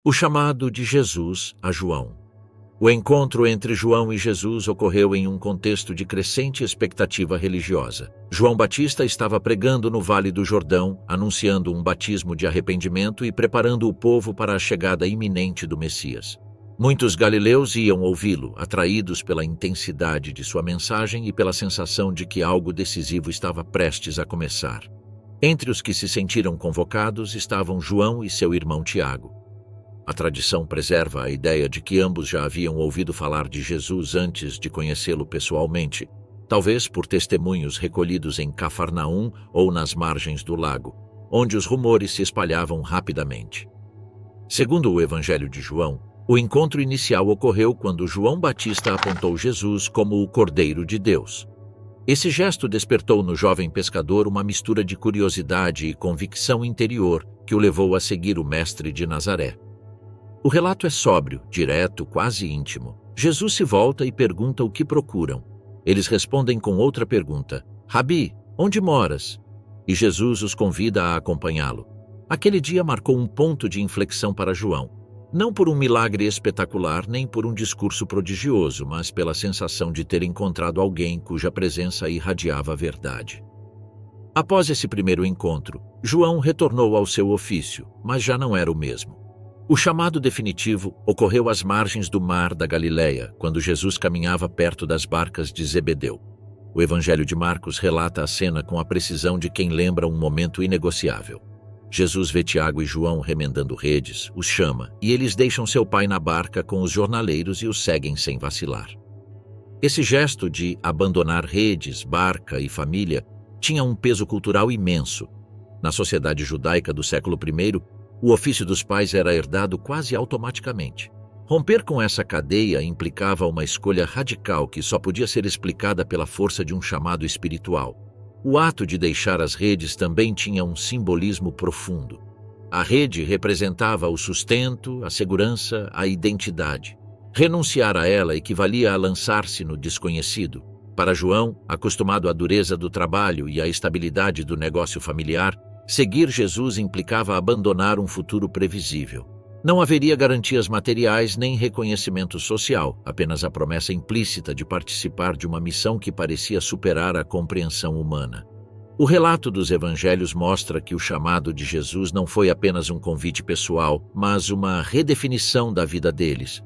O chamado de Jesus a João. O encontro entre João e Jesus ocorreu em um contexto de crescente expectativa religiosa. João Batista estava pregando no Vale do Jordão, anunciando um batismo de arrependimento e preparando o povo para a chegada iminente do Messias. Muitos galileus iam ouvi-lo, atraídos pela intensidade de sua mensagem e pela sensação de que algo decisivo estava prestes a começar. Entre os que se sentiram convocados estavam João e seu irmão Tiago. A tradição preserva a ideia de que ambos já haviam ouvido falar de Jesus antes de conhecê-lo pessoalmente, talvez por testemunhos recolhidos em Cafarnaum ou nas margens do lago, onde os rumores se espalhavam rapidamente. Segundo o Evangelho de João, o encontro inicial ocorreu quando João Batista apontou Jesus como o Cordeiro de Deus. Esse gesto despertou no jovem pescador uma mistura de curiosidade e convicção interior que o levou a seguir o Mestre de Nazaré. O relato é sóbrio, direto, quase íntimo. Jesus se volta e pergunta o que procuram. Eles respondem com outra pergunta: Rabi, onde moras? E Jesus os convida a acompanhá-lo. Aquele dia marcou um ponto de inflexão para João. Não por um milagre espetacular, nem por um discurso prodigioso, mas pela sensação de ter encontrado alguém cuja presença irradiava a verdade. Após esse primeiro encontro, João retornou ao seu ofício, mas já não era o mesmo. O chamado definitivo ocorreu às margens do mar da Galileia, quando Jesus caminhava perto das barcas de Zebedeu. O Evangelho de Marcos relata a cena com a precisão de quem lembra um momento inegociável. Jesus vê Tiago e João remendando redes, os chama, e eles deixam seu pai na barca com os jornaleiros e os seguem sem vacilar. Esse gesto de abandonar redes, barca e família tinha um peso cultural imenso. Na sociedade judaica do século I, o ofício dos pais era herdado quase automaticamente. Romper com essa cadeia implicava uma escolha radical que só podia ser explicada pela força de um chamado espiritual. O ato de deixar as redes também tinha um simbolismo profundo. A rede representava o sustento, a segurança, a identidade. Renunciar a ela equivalia a lançar-se no desconhecido. Para João, acostumado à dureza do trabalho e à estabilidade do negócio familiar, seguir Jesus implicava abandonar um futuro previsível. Não haveria garantias materiais nem reconhecimento social, apenas a promessa implícita de participar de uma missão que parecia superar a compreensão humana. O relato dos evangelhos mostra que o chamado de Jesus não foi apenas um convite pessoal, mas uma redefinição da vida deles.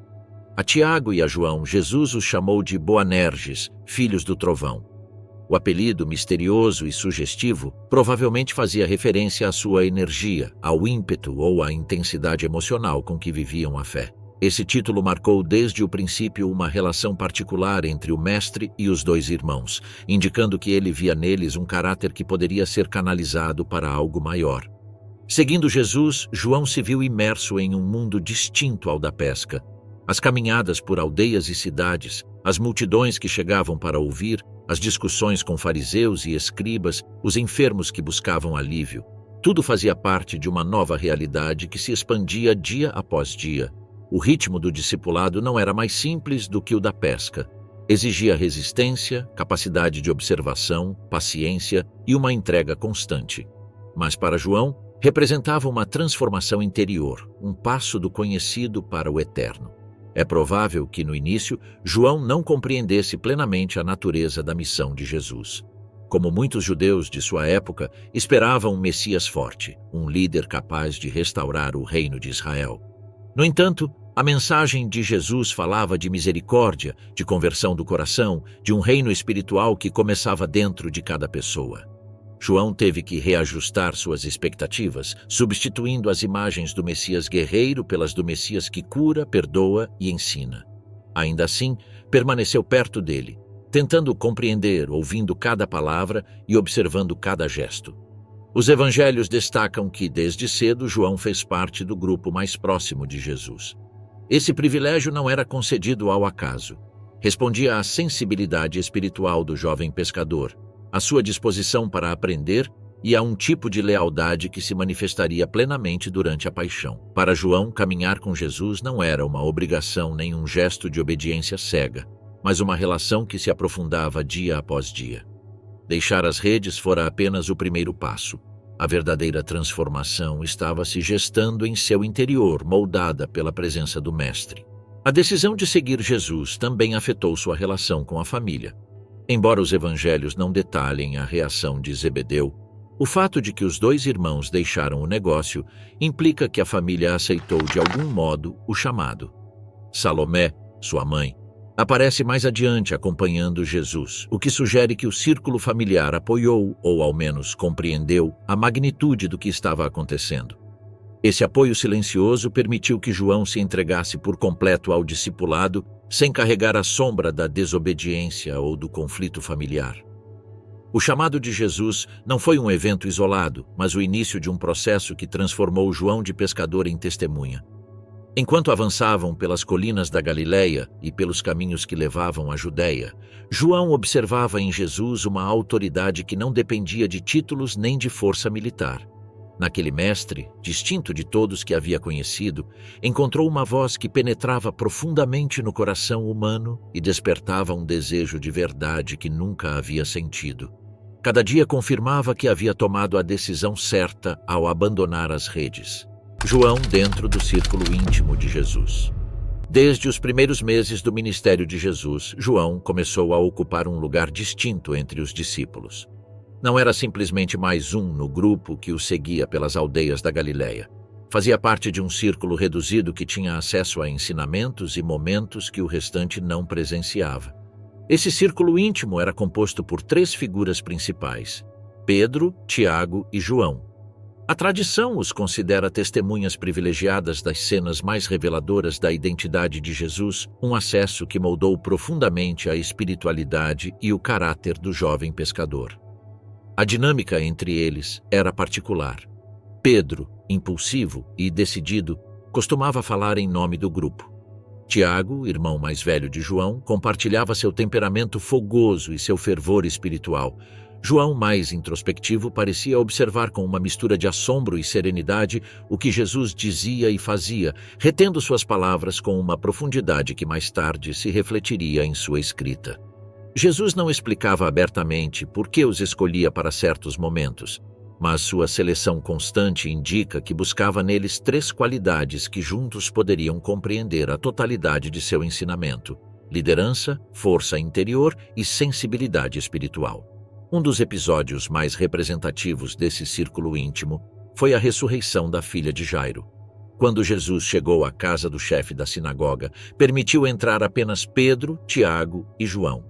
A Tiago e a João, Jesus os chamou de Boanerges, filhos do trovão. O apelido misterioso e sugestivo provavelmente fazia referência à sua energia, ao ímpeto ou à intensidade emocional com que viviam a fé. Esse título marcou desde o princípio uma relação particular entre o mestre e os dois irmãos, indicando que ele via neles um caráter que poderia ser canalizado para algo maior. Seguindo Jesus, João se viu imerso em um mundo distinto ao da pesca. As caminhadas por aldeias e cidades, as multidões que chegavam para ouvir, as discussões com fariseus e escribas, os enfermos que buscavam alívio. Tudo fazia parte de uma nova realidade que se expandia dia após dia. O ritmo do discipulado não era mais simples do que o da pesca. Exigia resistência, capacidade de observação, paciência e uma entrega constante. Mas para João, representava uma transformação interior, um passo do conhecido para o eterno. É provável que, no início, João não compreendesse plenamente a natureza da missão de Jesus. Como muitos judeus de sua época, esperavam um Messias forte, um líder capaz de restaurar o reino de Israel. No entanto, a mensagem de Jesus falava de misericórdia, de conversão do coração, de um reino espiritual que começava dentro de cada pessoa. João teve que reajustar suas expectativas, substituindo as imagens do Messias guerreiro pelas do Messias que cura, perdoa e ensina. Ainda assim, permaneceu perto dele, tentando compreender, ouvindo cada palavra e observando cada gesto. Os evangelhos destacam que, desde cedo, João fez parte do grupo mais próximo de Jesus. Esse privilégio não era concedido ao acaso. Respondia à sensibilidade espiritual do jovem pescador, à sua disposição para aprender e a um tipo de lealdade que se manifestaria plenamente durante a paixão. Para João, caminhar com Jesus não era uma obrigação nem um gesto de obediência cega, mas uma relação que se aprofundava dia após dia. Deixar as redes fora apenas o primeiro passo. A verdadeira transformação estava se gestando em seu interior, moldada pela presença do Mestre. A decisão de seguir Jesus também afetou sua relação com a família. Embora os evangelhos não detalhem a reação de Zebedeu, o fato de que os dois irmãos deixaram o negócio implica que a família aceitou de algum modo o chamado. Salomé, sua mãe, aparece mais adiante acompanhando Jesus, o que sugere que o círculo familiar apoiou, ou ao menos compreendeu, a magnitude do que estava acontecendo. Esse apoio silencioso permitiu que João se entregasse por completo ao discipulado, sem carregar a sombra da desobediência ou do conflito familiar. O chamado de Jesus não foi um evento isolado, mas o início de um processo que transformou João de pescador em testemunha. Enquanto avançavam pelas colinas da Galileia e pelos caminhos que levavam à Judeia, João observava em Jesus uma autoridade que não dependia de títulos nem de força militar. Naquele mestre, distinto de todos que havia conhecido, encontrou uma voz que penetrava profundamente no coração humano e despertava um desejo de verdade que nunca havia sentido. Cada dia confirmava que havia tomado a decisão certa ao abandonar as redes. João dentro do círculo íntimo de Jesus. Desde os primeiros meses do ministério de Jesus, João começou a ocupar um lugar distinto entre os discípulos. Não era simplesmente mais um no grupo que o seguia pelas aldeias da Galileia. Fazia parte de um círculo reduzido que tinha acesso a ensinamentos e momentos que o restante não presenciava. Esse círculo íntimo era composto por 3 figuras principais: Pedro, Tiago e João. A tradição os considera testemunhas privilegiadas das cenas mais reveladoras da identidade de Jesus, um acesso que moldou profundamente a espiritualidade e o caráter do jovem pescador. A dinâmica entre eles era particular. Pedro, impulsivo e decidido, costumava falar em nome do grupo. Tiago, irmão mais velho de João, compartilhava seu temperamento fogoso e seu fervor espiritual. João, mais introspectivo, parecia observar com uma mistura de assombro e serenidade o que Jesus dizia e fazia, retendo suas palavras com uma profundidade que mais tarde se refletiria em sua escrita. Jesus não explicava abertamente por que os escolhia para certos momentos, mas sua seleção constante indica que buscava neles 3 qualidades que juntos poderiam compreender a totalidade de seu ensinamento: liderança, força interior e sensibilidade espiritual. Um dos episódios mais representativos desse círculo íntimo foi a ressurreição da filha de Jairo. Quando Jesus chegou à casa do chefe da sinagoga, permitiu entrar apenas Pedro, Tiago e João.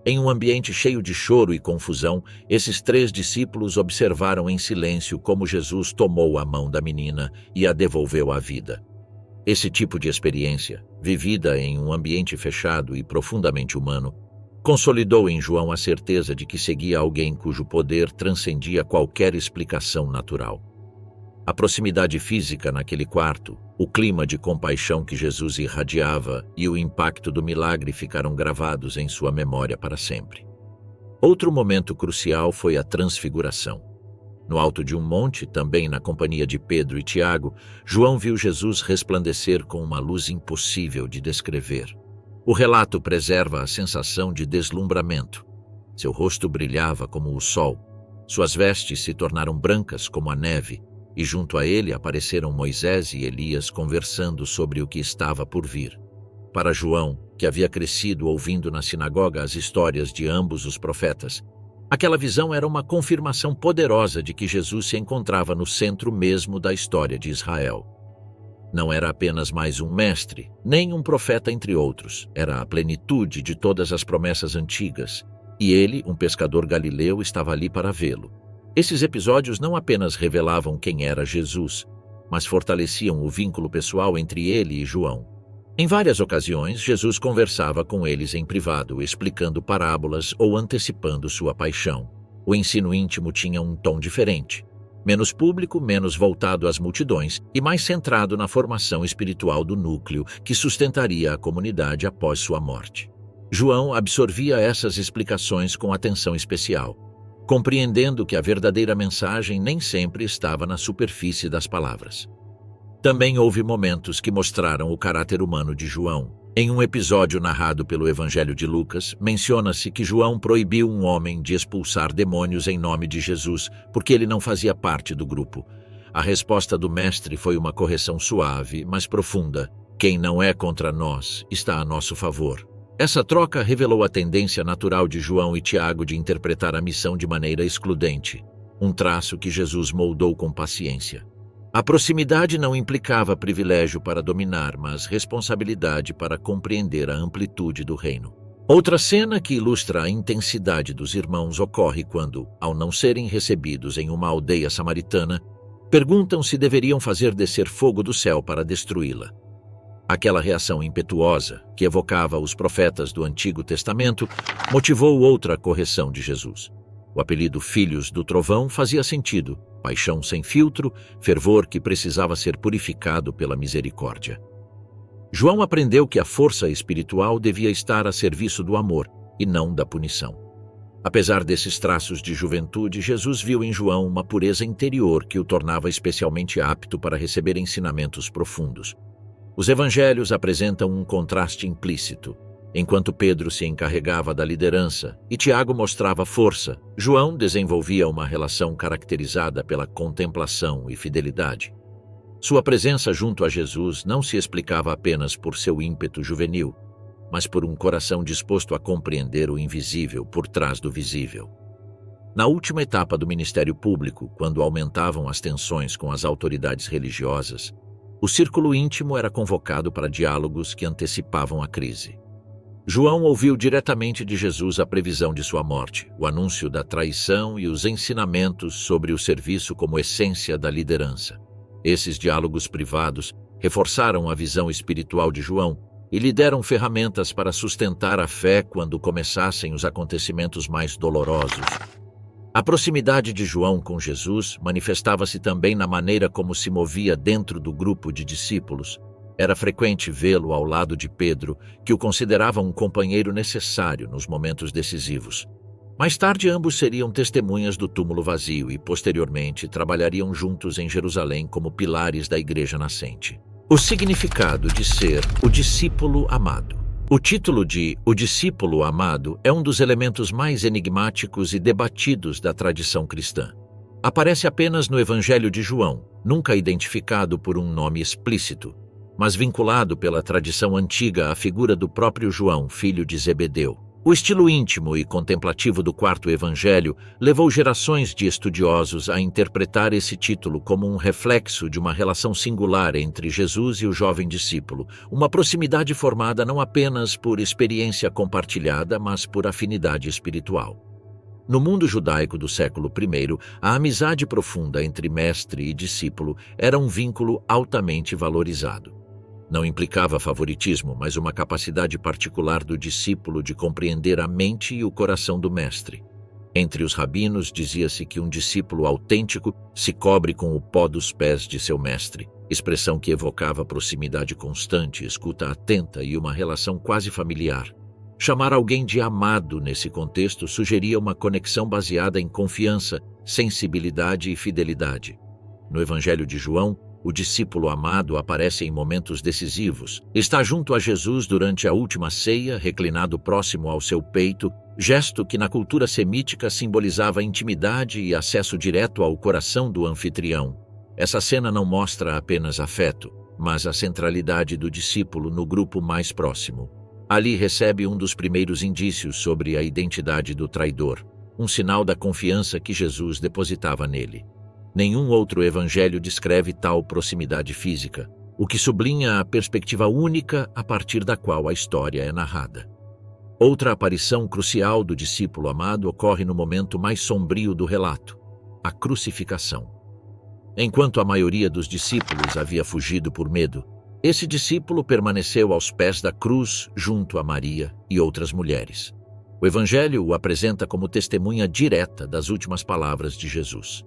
Em um ambiente cheio de choro e confusão, esses 3 discípulos observaram em silêncio como Jesus tomou a mão da menina e a devolveu à vida. Esse tipo de experiência, vivida em um ambiente fechado e profundamente humano, consolidou em João a certeza de que seguia alguém cujo poder transcendia qualquer explicação natural. A proximidade física naquele quarto, o clima de compaixão que Jesus irradiava e o impacto do milagre ficaram gravados em sua memória para sempre. Outro momento crucial foi a transfiguração. No alto de um monte, também na companhia de Pedro e Tiago, João viu Jesus resplandecer com uma luz impossível de descrever. O relato preserva a sensação de deslumbramento. Seu rosto brilhava como o sol, suas vestes se tornaram brancas como a neve, e junto a ele apareceram Moisés e Elias conversando sobre o que estava por vir. Para João, que havia crescido ouvindo na sinagoga as histórias de ambos os profetas, aquela visão era uma confirmação poderosa de que Jesus se encontrava no centro mesmo da história de Israel. Não era apenas mais um mestre, nem um profeta entre outros, era a plenitude de todas as promessas antigas, e ele, um pescador galileu, estava ali para vê-lo. Esses episódios não apenas revelavam quem era Jesus, mas fortaleciam o vínculo pessoal entre ele e João. Em várias ocasiões, Jesus conversava com eles em privado, explicando parábolas ou antecipando sua paixão. O ensino íntimo tinha um tom diferente, menos público, menos voltado às multidões e mais centrado na formação espiritual do núcleo que sustentaria a comunidade após sua morte. João absorvia essas explicações com atenção especial, compreendendo que a verdadeira mensagem nem sempre estava na superfície das palavras. Também houve momentos que mostraram o caráter humano de João. Em um episódio narrado pelo Evangelho de Lucas, menciona-se que João proibiu um homem de expulsar demônios em nome de Jesus, porque ele não fazia parte do grupo. A resposta do mestre foi uma correção suave, mas profunda. Quem não é contra nós está a nosso favor. Essa troca revelou a tendência natural de João e Tiago de interpretar a missão de maneira excludente, um traço que Jesus moldou com paciência. A proximidade não implicava privilégio para dominar, mas responsabilidade para compreender a amplitude do reino. Outra cena que ilustra a intensidade dos irmãos ocorre quando, ao não serem recebidos em uma aldeia samaritana, perguntam se deveriam fazer descer fogo do céu para destruí-la. Aquela reação impetuosa, que evocava os profetas do Antigo Testamento, motivou outra correção de Jesus. O apelido Filhos do Trovão fazia sentido, paixão sem filtro, fervor que precisava ser purificado pela misericórdia. João aprendeu que a força espiritual devia estar a serviço do amor e não da punição. Apesar desses traços de juventude, Jesus viu em João uma pureza interior que o tornava especialmente apto para receber ensinamentos profundos. Os evangelhos apresentam um contraste implícito. Enquanto Pedro se encarregava da liderança e Tiago mostrava força, João desenvolvia uma relação caracterizada pela contemplação e fidelidade. Sua presença junto a Jesus não se explicava apenas por seu ímpeto juvenil, mas por um coração disposto a compreender o invisível por trás do visível. Na última etapa do ministério público, quando aumentavam as tensões com as autoridades religiosas, o círculo íntimo era convocado para diálogos que antecipavam a crise. João ouviu diretamente de Jesus a previsão de sua morte, o anúncio da traição e os ensinamentos sobre o serviço como essência da liderança. Esses diálogos privados reforçaram a visão espiritual de João e lhe deram ferramentas para sustentar a fé quando começassem os acontecimentos mais dolorosos. A proximidade de João com Jesus manifestava-se também na maneira como se movia dentro do grupo de discípulos. Era frequente vê-lo ao lado de Pedro, que o considerava um companheiro necessário nos momentos decisivos. Mais tarde, ambos seriam testemunhas do túmulo vazio e, posteriormente, trabalhariam juntos em Jerusalém como pilares da igreja nascente. O significado de ser o discípulo amado. O título de O Discípulo Amado é um dos elementos mais enigmáticos e debatidos da tradição cristã. Aparece apenas no Evangelho de João, nunca identificado por um nome explícito, mas vinculado pela tradição antiga à figura do próprio João, filho de Zebedeu. O estilo íntimo e contemplativo do quarto evangelho levou gerações de estudiosos a interpretar esse título como um reflexo de uma relação singular entre Jesus e o jovem discípulo, uma proximidade formada não apenas por experiência compartilhada, mas por afinidade espiritual. No mundo judaico do século I, a amizade profunda entre mestre e discípulo era um vínculo altamente valorizado. Não implicava favoritismo, mas uma capacidade particular do discípulo de compreender a mente e o coração do mestre. Entre os rabinos, dizia-se que um discípulo autêntico se cobre com o pó dos pés de seu mestre, expressão que evocava proximidade constante, escuta atenta e uma relação quase familiar. Chamar alguém de amado nesse contexto sugeria uma conexão baseada em confiança, sensibilidade e fidelidade. No Evangelho de João, o discípulo amado aparece em momentos decisivos. Está junto a Jesus durante a última ceia, reclinado próximo ao seu peito, gesto que na cultura semítica simbolizava intimidade e acesso direto ao coração do anfitrião. Essa cena não mostra apenas afeto, mas a centralidade do discípulo no grupo mais próximo. Ali recebe um dos primeiros indícios sobre a identidade do traidor, um sinal da confiança que Jesus depositava nele. Nenhum outro evangelho descreve tal proximidade física, o que sublinha a perspectiva única a partir da qual a história é narrada. Outra aparição crucial do discípulo amado ocorre no momento mais sombrio do relato, a crucificação. Enquanto a maioria dos discípulos havia fugido por medo, esse discípulo permaneceu aos pés da cruz junto a Maria e outras mulheres. O evangelho o apresenta como testemunha direta das últimas palavras de Jesus.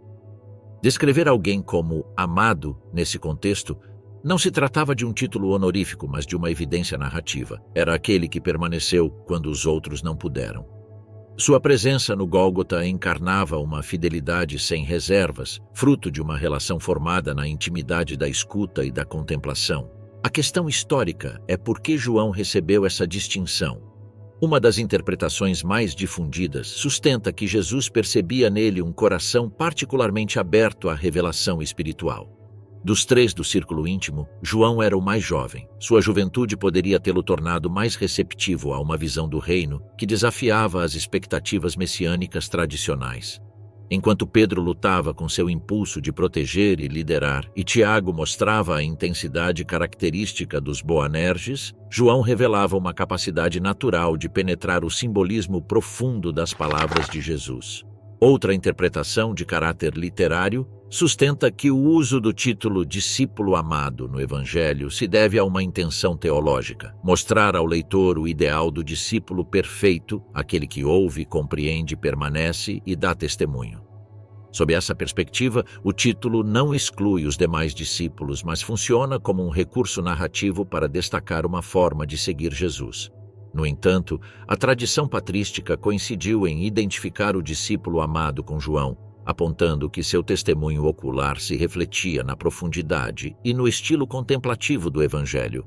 Descrever alguém como amado, nesse contexto, não se tratava de um título honorífico, mas de uma evidência narrativa. Era aquele que permaneceu quando os outros não puderam. Sua presença no Gólgota encarnava uma fidelidade sem reservas, fruto de uma relação formada na intimidade da escuta e da contemplação. A questão histórica é por que João recebeu essa distinção. Uma das interpretações mais difundidas sustenta que Jesus percebia nele um coração particularmente aberto à revelação espiritual. Dos três do círculo íntimo, João era o mais jovem. Sua juventude poderia tê-lo tornado mais receptivo a uma visão do reino que desafiava as expectativas messiânicas tradicionais. Enquanto Pedro lutava com seu impulso de proteger e liderar, e Tiago mostrava a intensidade característica dos Boanerges, João revelava uma capacidade natural de penetrar o simbolismo profundo das palavras de Jesus. Outra interpretação de caráter literário sustenta que o uso do título discípulo amado no Evangelho se deve a uma intenção teológica, mostrar ao leitor o ideal do discípulo perfeito, aquele que ouve, compreende, permanece e dá testemunho. Sob essa perspectiva, o título não exclui os demais discípulos, mas funciona como um recurso narrativo para destacar uma forma de seguir Jesus. No entanto, a tradição patrística coincidiu em identificar o discípulo amado com João, apontando que seu testemunho ocular se refletia na profundidade e no estilo contemplativo do Evangelho.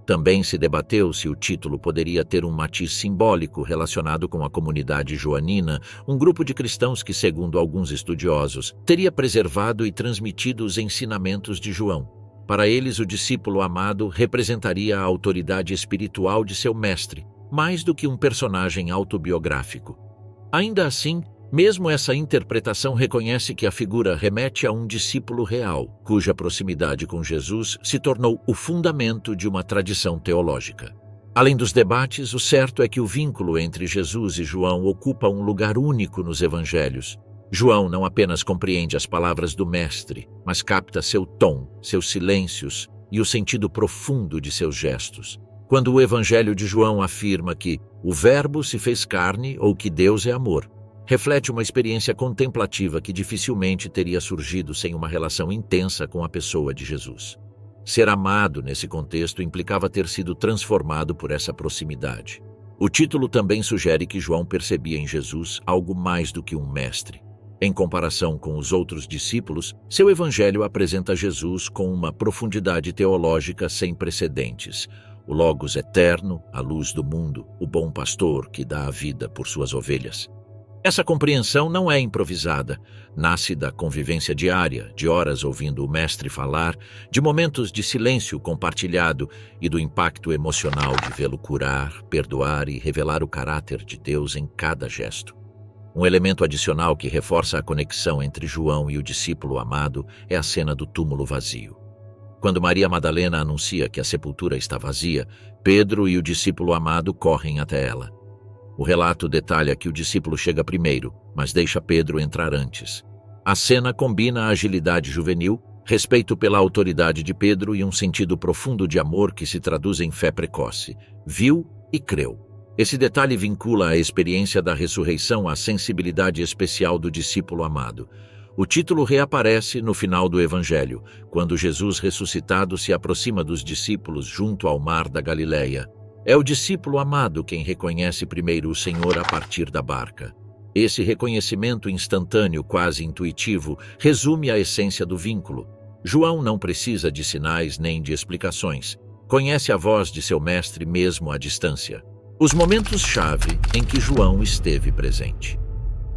Também se debateu se o título poderia ter um matiz simbólico relacionado com a comunidade joanina, um grupo de cristãos que, segundo alguns estudiosos, teria preservado e transmitido os ensinamentos de João. Para eles, o discípulo amado representaria a autoridade espiritual de seu mestre, mais do que um personagem autobiográfico. Ainda assim, mesmo essa interpretação reconhece que a figura remete a um discípulo real, cuja proximidade com Jesus se tornou o fundamento de uma tradição teológica. Além dos debates, o certo é que o vínculo entre Jesus e João ocupa um lugar único nos evangelhos. João não apenas compreende as palavras do Mestre, mas capta seu tom, seus silêncios e o sentido profundo de seus gestos. Quando o Evangelho de João afirma que o Verbo se fez carne ou que Deus é amor, reflete uma experiência contemplativa que dificilmente teria surgido sem uma relação intensa com a pessoa de Jesus. Ser amado nesse contexto implicava ter sido transformado por essa proximidade. O título também sugere que João percebia em Jesus algo mais do que um mestre. Em comparação com os outros discípulos, seu evangelho apresenta Jesus com uma profundidade teológica sem precedentes. O Logos eterno, a luz do mundo, o bom pastor que dá a vida por suas ovelhas. Essa compreensão não é improvisada, nasce da convivência diária, de horas ouvindo o mestre falar, de momentos de silêncio compartilhado e do impacto emocional de vê-lo curar, perdoar e revelar o caráter de Deus em cada gesto. Um elemento adicional que reforça a conexão entre João e o discípulo amado é a cena do túmulo vazio. Quando Maria Madalena anuncia que a sepultura está vazia, Pedro e o discípulo amado correm até ela. O relato detalha que o discípulo chega primeiro, mas deixa Pedro entrar antes. A cena combina a agilidade juvenil, respeito pela autoridade de Pedro e um sentido profundo de amor que se traduz em fé precoce. Viu e creu. Esse detalhe vincula a experiência da ressurreição à sensibilidade especial do discípulo amado. O título reaparece no final do Evangelho, quando Jesus ressuscitado se aproxima dos discípulos junto ao mar da Galileia. É o discípulo amado quem reconhece primeiro o Senhor a partir da barca. Esse reconhecimento instantâneo, quase intuitivo, resume a essência do vínculo. João não precisa de sinais nem de explicações. Conhece a voz de seu mestre mesmo à distância. Os momentos-chave em que João esteve presente.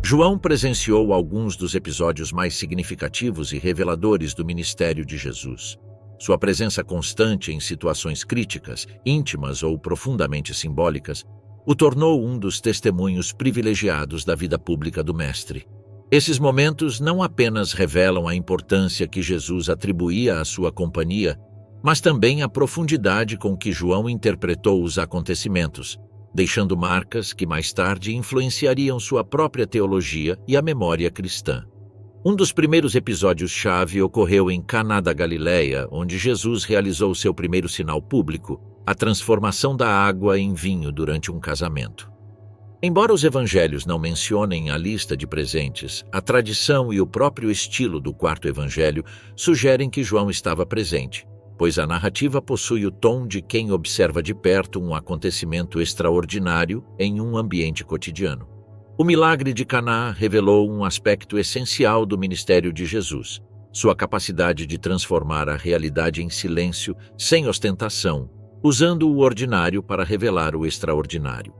João presenciou alguns dos episódios mais significativos e reveladores do ministério de Jesus. Sua presença constante em situações críticas, íntimas ou profundamente simbólicas, o tornou um dos testemunhos privilegiados da vida pública do Mestre. Esses momentos não apenas revelam a importância que Jesus atribuía à sua companhia, mas também a profundidade com que João interpretou os acontecimentos, deixando marcas que mais tarde influenciariam sua própria teologia e a memória cristã. Um dos primeiros episódios-chave ocorreu em Caná da Galileia, onde Jesus realizou seu primeiro sinal público, a transformação da água em vinho durante um casamento. Embora os evangelhos não mencionem a lista de presentes, a tradição e o próprio estilo do quarto evangelho sugerem que João estava presente, pois a narrativa possui o tom de quem observa de perto um acontecimento extraordinário em um ambiente cotidiano. O milagre de Caná revelou um aspecto essencial do ministério de Jesus, sua capacidade de transformar a realidade em silêncio, sem ostentação, usando o ordinário para revelar o extraordinário.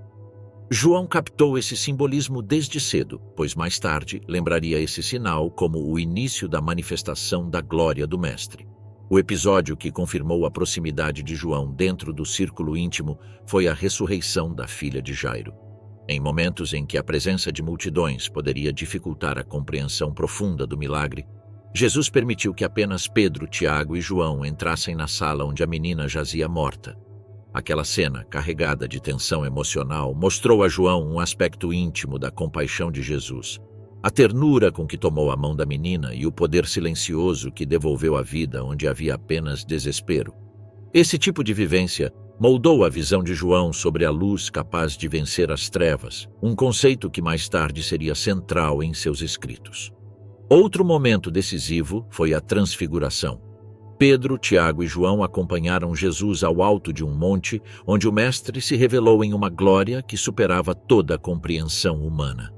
João captou esse simbolismo desde cedo, pois mais tarde lembraria esse sinal como o início da manifestação da glória do Mestre. O episódio que confirmou a proximidade de João dentro do círculo íntimo foi a ressurreição da filha de Jairo. Em momentos em que a presença de multidões poderia dificultar a compreensão profunda do milagre, Jesus permitiu que apenas Pedro, Tiago e João entrassem na sala onde a menina jazia morta. Aquela cena, carregada de tensão emocional, mostrou a João um aspecto íntimo da compaixão de Jesus. A ternura com que tomou a mão da menina e o poder silencioso que devolveu a vida onde havia apenas desespero. Esse tipo de vivência moldou a visão de João sobre a luz capaz de vencer as trevas, um conceito que mais tarde seria central em seus escritos. Outro momento decisivo foi a transfiguração. Pedro, Tiago e João acompanharam Jesus ao alto de um monte, onde o Mestre se revelou em uma glória que superava toda a compreensão humana.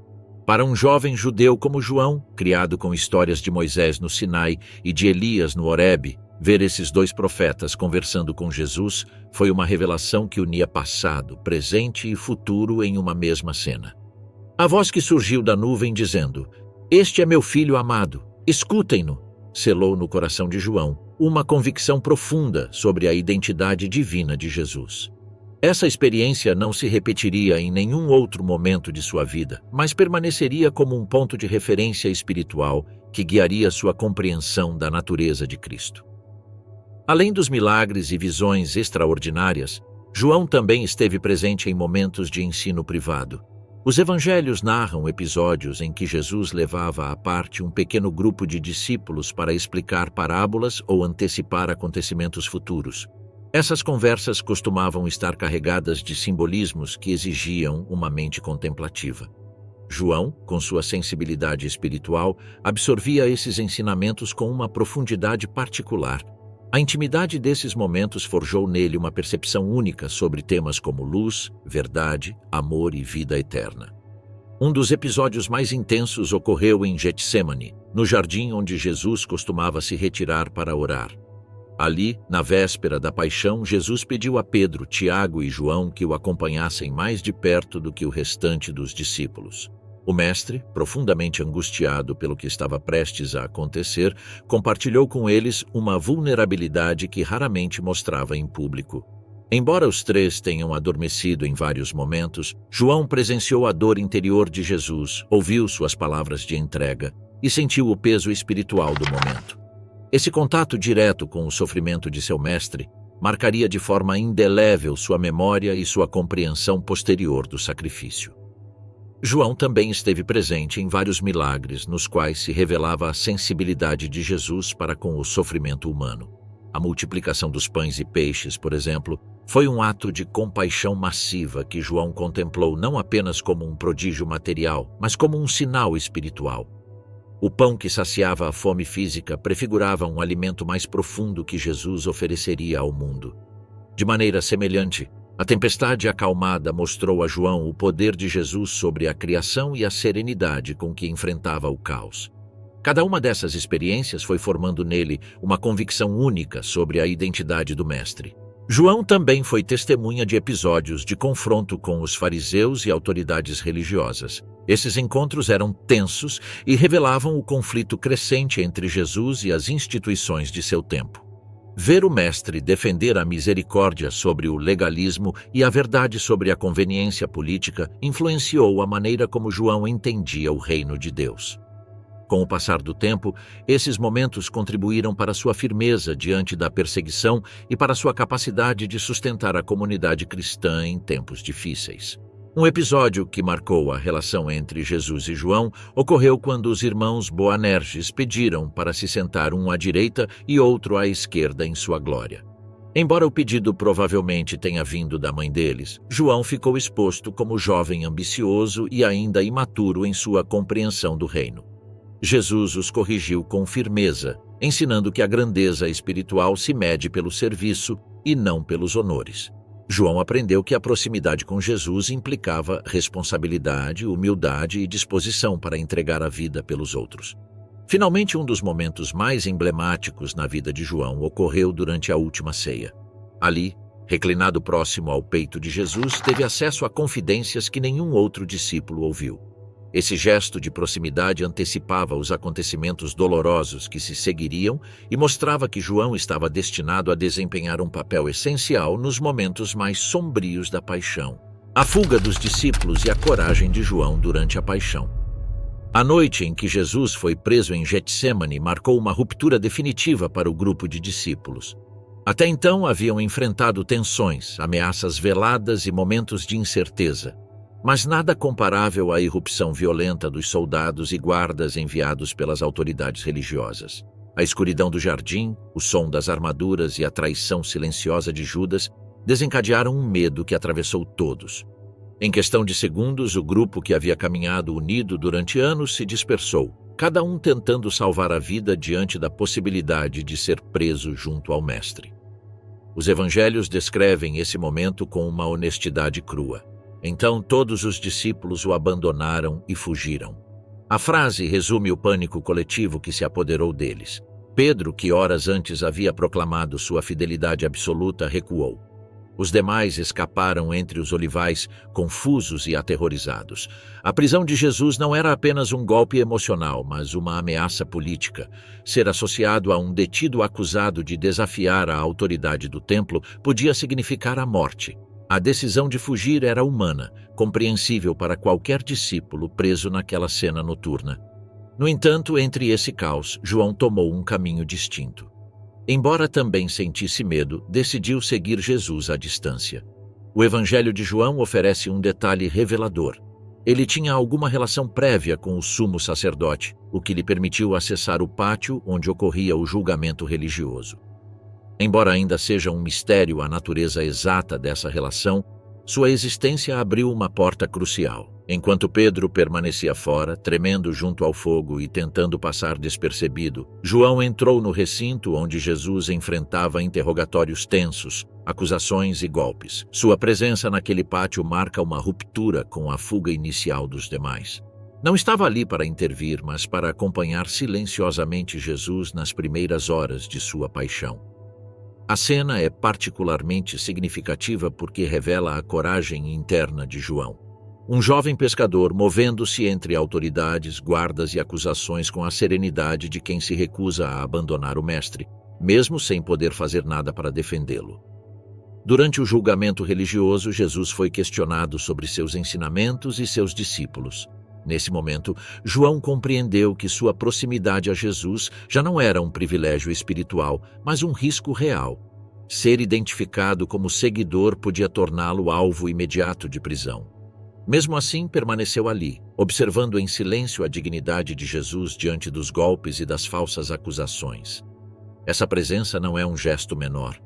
Para um jovem judeu como João, criado com histórias de Moisés no Sinai e de Elias no Horebe, ver esses dois profetas conversando com Jesus foi uma revelação que unia passado, presente e futuro em uma mesma cena. A voz que surgiu da nuvem dizendo: "Este é meu filho amado, escutem-no", selou no coração de João uma convicção profunda sobre a identidade divina de Jesus. Essa experiência não se repetiria em nenhum outro momento de sua vida, mas permaneceria como um ponto de referência espiritual que guiaria sua compreensão da natureza de Cristo. Além dos milagres e visões extraordinárias, João também esteve presente em momentos de ensino privado. Os evangelhos narram episódios em que Jesus levava à parte um pequeno grupo de discípulos para explicar parábolas ou antecipar acontecimentos futuros. Essas conversas costumavam estar carregadas de simbolismos que exigiam uma mente contemplativa. João, com sua sensibilidade espiritual, absorvia esses ensinamentos com uma profundidade particular. A intimidade desses momentos forjou nele uma percepção única sobre temas como luz, verdade, amor e vida eterna. Um dos episódios mais intensos ocorreu em Getsêmani, no jardim onde Jesus costumava se retirar para orar. Ali, na véspera da paixão, Jesus pediu a Pedro, Tiago e João que o acompanhassem mais de perto do que o restante dos discípulos. O mestre, profundamente angustiado pelo que estava prestes a acontecer, compartilhou com eles uma vulnerabilidade que raramente mostrava em público. Embora os três tenham adormecido em vários momentos, João presenciou a dor interior de Jesus, ouviu suas palavras de entrega e sentiu o peso espiritual do momento. Esse contato direto com o sofrimento de seu mestre marcaria de forma indelével sua memória e sua compreensão posterior do sacrifício. João também esteve presente em vários milagres nos quais se revelava a sensibilidade de Jesus para com o sofrimento humano. A multiplicação dos pães e peixes, por exemplo, foi um ato de compaixão massiva que João contemplou não apenas como um prodígio material, mas como um sinal espiritual. O pão que saciava a fome física prefigurava um alimento mais profundo que Jesus ofereceria ao mundo. De maneira semelhante, a tempestade acalmada mostrou a João o poder de Jesus sobre a criação e a serenidade com que enfrentava o caos. Cada uma dessas experiências foi formando nele uma convicção única sobre a identidade do Mestre. João também foi testemunha de episódios de confronto com os fariseus e autoridades religiosas. Esses encontros eram tensos e revelavam o conflito crescente entre Jesus e as instituições de seu tempo. Ver o Mestre defender a misericórdia sobre o legalismo e a verdade sobre a conveniência política influenciou a maneira como João entendia o reino de Deus. Com o passar do tempo, esses momentos contribuíram para sua firmeza diante da perseguição e para sua capacidade de sustentar a comunidade cristã em tempos difíceis. Um episódio que marcou a relação entre Jesus e João ocorreu quando os irmãos Boanerges pediram para se sentar um à direita e outro à esquerda em sua glória. Embora o pedido provavelmente tenha vindo da mãe deles, João ficou exposto como jovem ambicioso e ainda imaturo em sua compreensão do reino. Jesus os corrigiu com firmeza, ensinando que a grandeza espiritual se mede pelo serviço e não pelos honores. João aprendeu que a proximidade com Jesus implicava responsabilidade, humildade e disposição para entregar a vida pelos outros. Finalmente, um dos momentos mais emblemáticos na vida de João ocorreu durante a última ceia. Ali, reclinado próximo ao peito de Jesus, teve acesso a confidências que nenhum outro discípulo ouviu. Esse gesto de proximidade antecipava os acontecimentos dolorosos que se seguiriam e mostrava que João estava destinado a desempenhar um papel essencial nos momentos mais sombrios da paixão. A fuga dos discípulos e a coragem de João durante a paixão. A noite em que Jesus foi preso em Getsêmani marcou uma ruptura definitiva para o grupo de discípulos. Até então haviam enfrentado tensões, ameaças veladas e momentos de incerteza, mas nada comparável à irrupção violenta dos soldados e guardas enviados pelas autoridades religiosas. A escuridão do jardim, o som das armaduras e a traição silenciosa de Judas desencadearam um medo que atravessou todos. Em questão de segundos, o grupo que havia caminhado unido durante anos se dispersou, cada um tentando salvar a vida diante da possibilidade de ser preso junto ao Mestre. Os evangelhos descrevem esse momento com uma honestidade crua. Então todos os discípulos o abandonaram e fugiram. A frase resume o pânico coletivo que se apoderou deles. Pedro, que horas antes havia proclamado sua fidelidade absoluta, recuou. Os demais escaparam entre os olivais, confusos e aterrorizados. A prisão de Jesus não era apenas um golpe emocional, mas uma ameaça política. Ser associado a um detido acusado de desafiar a autoridade do templo podia significar a morte. A decisão de fugir era humana, compreensível para qualquer discípulo preso naquela cena noturna. No entanto, entre esse caos, João tomou um caminho distinto. Embora também sentisse medo, decidiu seguir Jesus à distância. O Evangelho de João oferece um detalhe revelador. Ele tinha alguma relação prévia com o sumo sacerdote, o que lhe permitiu acessar o pátio onde ocorria o julgamento religioso. Embora ainda seja um mistério a natureza exata dessa relação, sua existência abriu uma porta crucial. Enquanto Pedro permanecia fora, tremendo junto ao fogo e tentando passar despercebido, João entrou no recinto onde Jesus enfrentava interrogatórios tensos, acusações e golpes. Sua presença naquele pátio marca uma ruptura com a fuga inicial dos demais. Não estava ali para intervir, mas para acompanhar silenciosamente Jesus nas primeiras horas de sua paixão. A cena é particularmente significativa porque revela a coragem interna de João. Um jovem pescador movendo-se entre autoridades, guardas e acusações com a serenidade de quem se recusa a abandonar o mestre, mesmo sem poder fazer nada para defendê-lo. Durante o julgamento religioso, Jesus foi questionado sobre seus ensinamentos e seus discípulos. Nesse momento, João compreendeu que sua proximidade a Jesus já não era um privilégio espiritual, mas um risco real. Ser identificado como seguidor podia torná-lo alvo imediato de prisão. Mesmo assim, permaneceu ali, observando em silêncio a dignidade de Jesus diante dos golpes e das falsas acusações. Essa presença não é um gesto menor.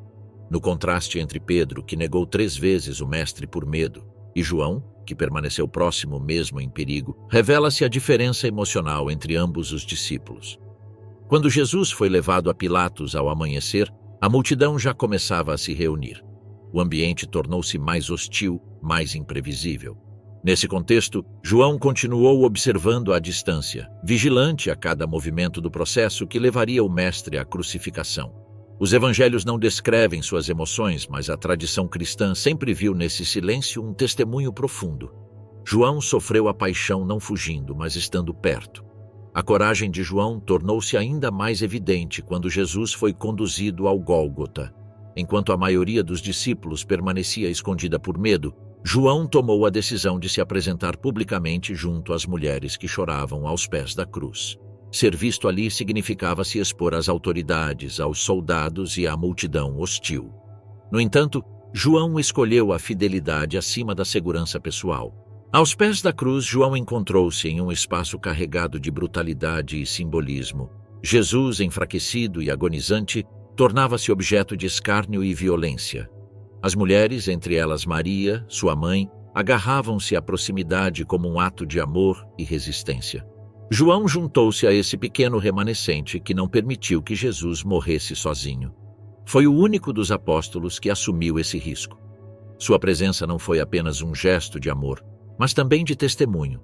No contraste entre Pedro, que negou 3 vezes o mestre por medo, e João, que permaneceu próximo mesmo em perigo, revela-se a diferença emocional entre ambos os discípulos. Quando Jesus foi levado a Pilatos ao amanhecer, a multidão já começava a se reunir. O ambiente tornou-se mais hostil, mais imprevisível. Nesse contexto, João continuou observando à distância, vigilante a cada movimento do processo que levaria o mestre à crucificação. Os evangelhos não descrevem suas emoções, mas a tradição cristã sempre viu nesse silêncio um testemunho profundo. João sofreu a paixão não fugindo, mas estando perto. A coragem de João tornou-se ainda mais evidente quando Jesus foi conduzido ao Gólgota. Enquanto a maioria dos discípulos permanecia escondida por medo, João tomou a decisão de se apresentar publicamente junto às mulheres que choravam aos pés da cruz. Ser visto ali significava se expor às autoridades, aos soldados e à multidão hostil. No entanto, João escolheu a fidelidade acima da segurança pessoal. Aos pés da cruz, João encontrou-se em um espaço carregado de brutalidade e simbolismo. Jesus, enfraquecido e agonizante, tornava-se objeto de escárnio e violência. As mulheres, entre elas Maria, sua mãe, agarravam-se à proximidade como um ato de amor e resistência. João juntou-se a esse pequeno remanescente que não permitiu que Jesus morresse sozinho. Foi o único dos apóstolos que assumiu esse risco. Sua presença não foi apenas um gesto de amor, mas também de testemunho.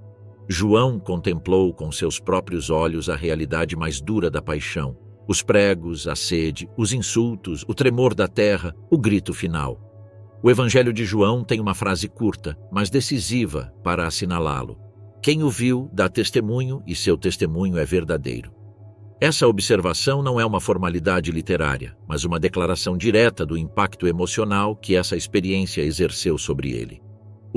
João contemplou com seus próprios olhos a realidade mais dura da paixão: os pregos, a sede, os insultos, o tremor da terra, o grito final. O Evangelho de João tem uma frase curta, mas decisiva para assinalá-lo: quem o viu dá testemunho e seu testemunho é verdadeiro. Essa observação não é uma formalidade literária, mas uma declaração direta do impacto emocional que essa experiência exerceu sobre ele.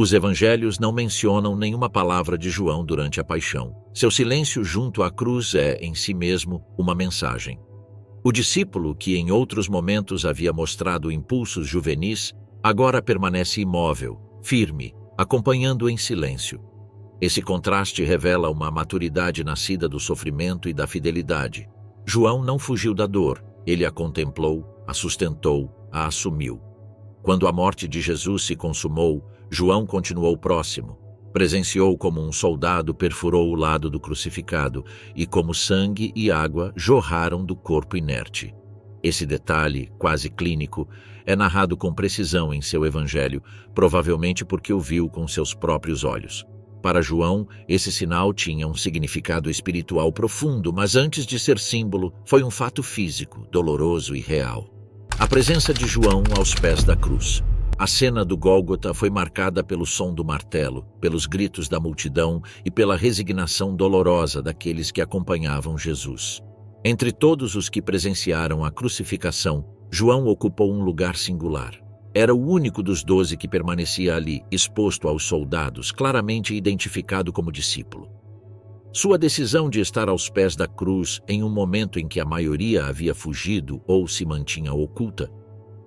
Os evangelhos não mencionam nenhuma palavra de João durante a paixão. Seu silêncio junto à cruz é, em si mesmo, uma mensagem. O discípulo, que em outros momentos havia mostrado impulsos juvenis, agora permanece imóvel, firme, acompanhando em silêncio. Esse contraste revela uma maturidade nascida do sofrimento e da fidelidade. João não fugiu da dor, ele a contemplou, a sustentou, a assumiu. Quando a morte de Jesus se consumou, João continuou próximo. Presenciou como um soldado perfurou o lado do crucificado e como sangue e água jorraram do corpo inerte. Esse detalhe, quase clínico, é narrado com precisão em seu evangelho, provavelmente porque o viu com seus próprios olhos. Para João, esse sinal tinha um significado espiritual profundo, mas antes de ser símbolo, foi um fato físico, doloroso e real. A presença de João aos pés da cruz. A cena do Gólgota foi marcada pelo som do martelo, pelos gritos da multidão e pela resignação dolorosa daqueles que acompanhavam Jesus. Entre todos os que presenciaram a crucificação, João ocupou um lugar singular. Era o único dos 12 que permanecia ali, exposto aos soldados, claramente identificado como discípulo. Sua decisão de estar aos pés da cruz em um momento em que a maioria havia fugido ou se mantinha oculta,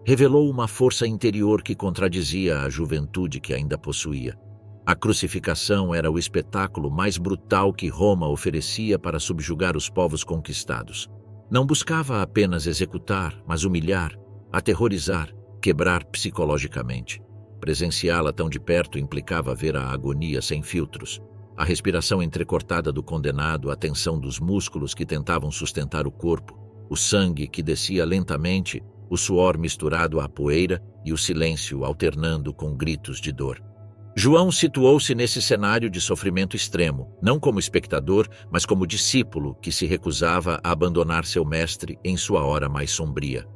revelou uma força interior que contradizia a juventude que ainda possuía. A crucificação era o espetáculo mais brutal que Roma oferecia para subjugar os povos conquistados. Não buscava apenas executar, mas humilhar, aterrorizar, quebrar psicologicamente. Presenciá-la tão de perto implicava ver a agonia sem filtros, a respiração entrecortada do condenado, a tensão dos músculos que tentavam sustentar o corpo, o sangue que descia lentamente, o suor misturado à poeira e o silêncio alternando com gritos de dor. João situou-se nesse cenário de sofrimento extremo, não como espectador, mas como discípulo que se recusava a abandonar seu mestre em sua hora mais sombria.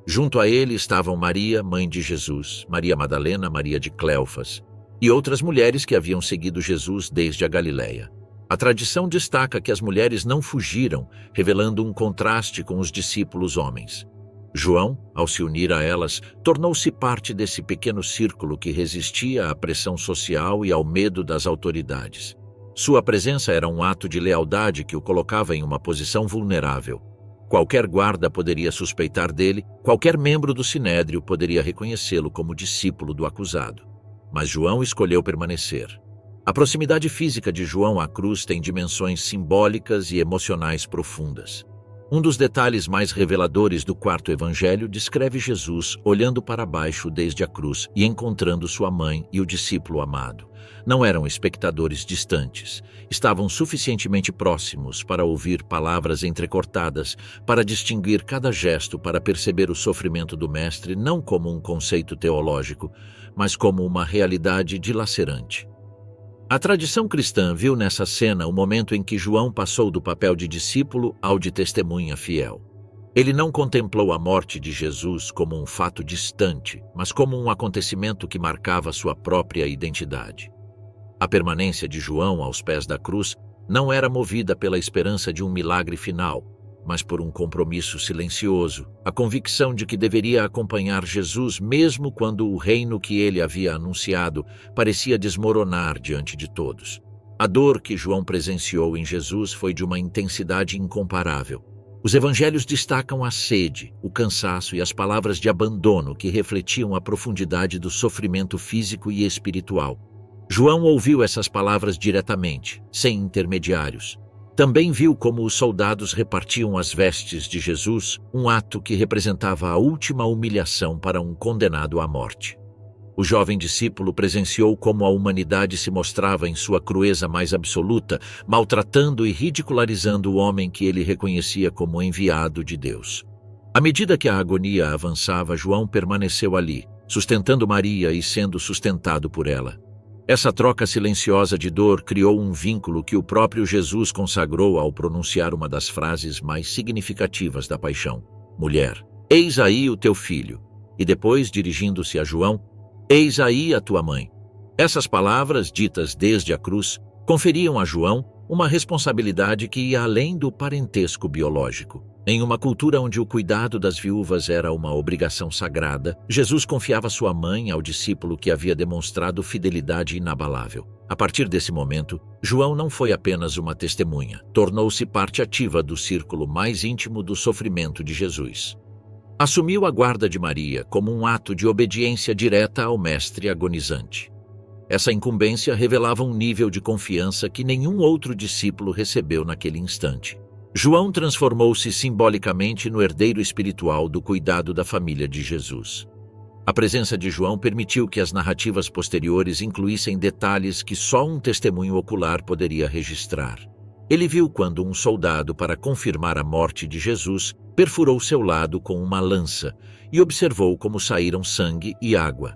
Junto a ele estavam Maria, mãe de Jesus, Maria Madalena, Maria de Cleofas, e outras mulheres que haviam seguido Jesus desde a Galileia. A tradição destaca que as mulheres não fugiram, revelando um contraste com os discípulos homens. João, ao se unir a elas, tornou-se parte desse pequeno círculo que resistia à pressão social e ao medo das autoridades. Sua presença era um ato de lealdade que o colocava em uma posição vulnerável. Qualquer guarda poderia suspeitar dele, qualquer membro do sinédrio poderia reconhecê-lo como discípulo do acusado. Mas João escolheu permanecer. A proximidade física de João à cruz tem dimensões simbólicas e emocionais profundas. Um dos detalhes mais reveladores do quarto evangelho descreve Jesus olhando para baixo desde a cruz e encontrando sua mãe e o discípulo amado. Não eram espectadores distantes, estavam suficientemente próximos para ouvir palavras entrecortadas, para distinguir cada gesto, para perceber o sofrimento do mestre não como um conceito teológico, mas como uma realidade dilacerante. A tradição cristã viu nessa cena o momento em que João passou do papel de discípulo ao de testemunha fiel. Ele não contemplou a morte de Jesus como um fato distante, mas como um acontecimento que marcava sua própria identidade. A permanência de João aos pés da cruz não era movida pela esperança de um milagre final, mas por um compromisso silencioso, a convicção de que deveria acompanhar Jesus mesmo quando o reino que ele havia anunciado parecia desmoronar diante de todos. A dor que João presenciou em Jesus foi de uma intensidade incomparável. Os evangelhos destacam a sede, o cansaço e as palavras de abandono que refletiam a profundidade do sofrimento físico e espiritual. João ouviu essas palavras diretamente, sem intermediários. Também viu como os soldados repartiam as vestes de Jesus, um ato que representava a última humilhação para um condenado à morte. O jovem discípulo presenciou como a humanidade se mostrava em sua crueza mais absoluta, maltratando e ridicularizando o homem que ele reconhecia como enviado de Deus. À medida que a agonia avançava, João permaneceu ali, sustentando Maria e sendo sustentado por ela. Essa troca silenciosa de dor criou um vínculo que o próprio Jesus consagrou ao pronunciar uma das frases mais significativas da paixão: Mulher, eis aí o teu filho. E depois, dirigindo-se a João, eis aí a tua mãe. Essas palavras, ditas desde a cruz, conferiam a João uma responsabilidade que ia além do parentesco biológico. Em uma cultura onde o cuidado das viúvas era uma obrigação sagrada, Jesus confiava sua mãe ao discípulo que havia demonstrado fidelidade inabalável. A partir desse momento, João não foi apenas uma testemunha, tornou-se parte ativa do círculo mais íntimo do sofrimento de Jesus. Assumiu a guarda de Maria como um ato de obediência direta ao mestre agonizante. Essa incumbência revelava um nível de confiança que nenhum outro discípulo recebeu naquele instante. João transformou-se simbolicamente no herdeiro espiritual do cuidado da família de Jesus. A presença de João permitiu que as narrativas posteriores incluíssem detalhes que só um testemunho ocular poderia registrar. Ele viu quando um soldado, para confirmar a morte de Jesus, perfurou seu lado com uma lança e observou como saíram sangue e água.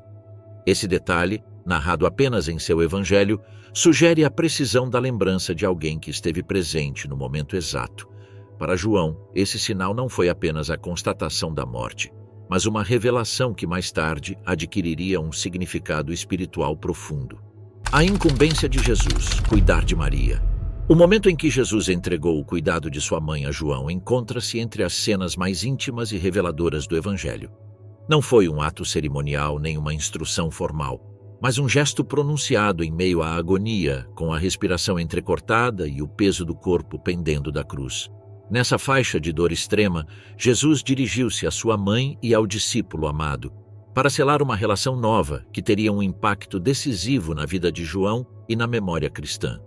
Esse detalhe, narrado apenas em seu evangelho, sugere a precisão da lembrança de alguém que esteve presente no momento exato. Para João, esse sinal não foi apenas a constatação da morte, mas uma revelação que mais tarde adquiriria um significado espiritual profundo. A incumbência de Jesus, cuidar de Maria. O momento em que Jesus entregou o cuidado de sua mãe a João encontra-se entre as cenas mais íntimas e reveladoras do Evangelho. Não foi um ato cerimonial nem uma instrução formal, mas um gesto pronunciado em meio à agonia, com a respiração entrecortada e o peso do corpo pendendo da cruz. Nessa faixa de dor extrema, Jesus dirigiu-se à sua mãe e ao discípulo amado, para selar uma relação nova que teria um impacto decisivo na vida de João e na memória cristã.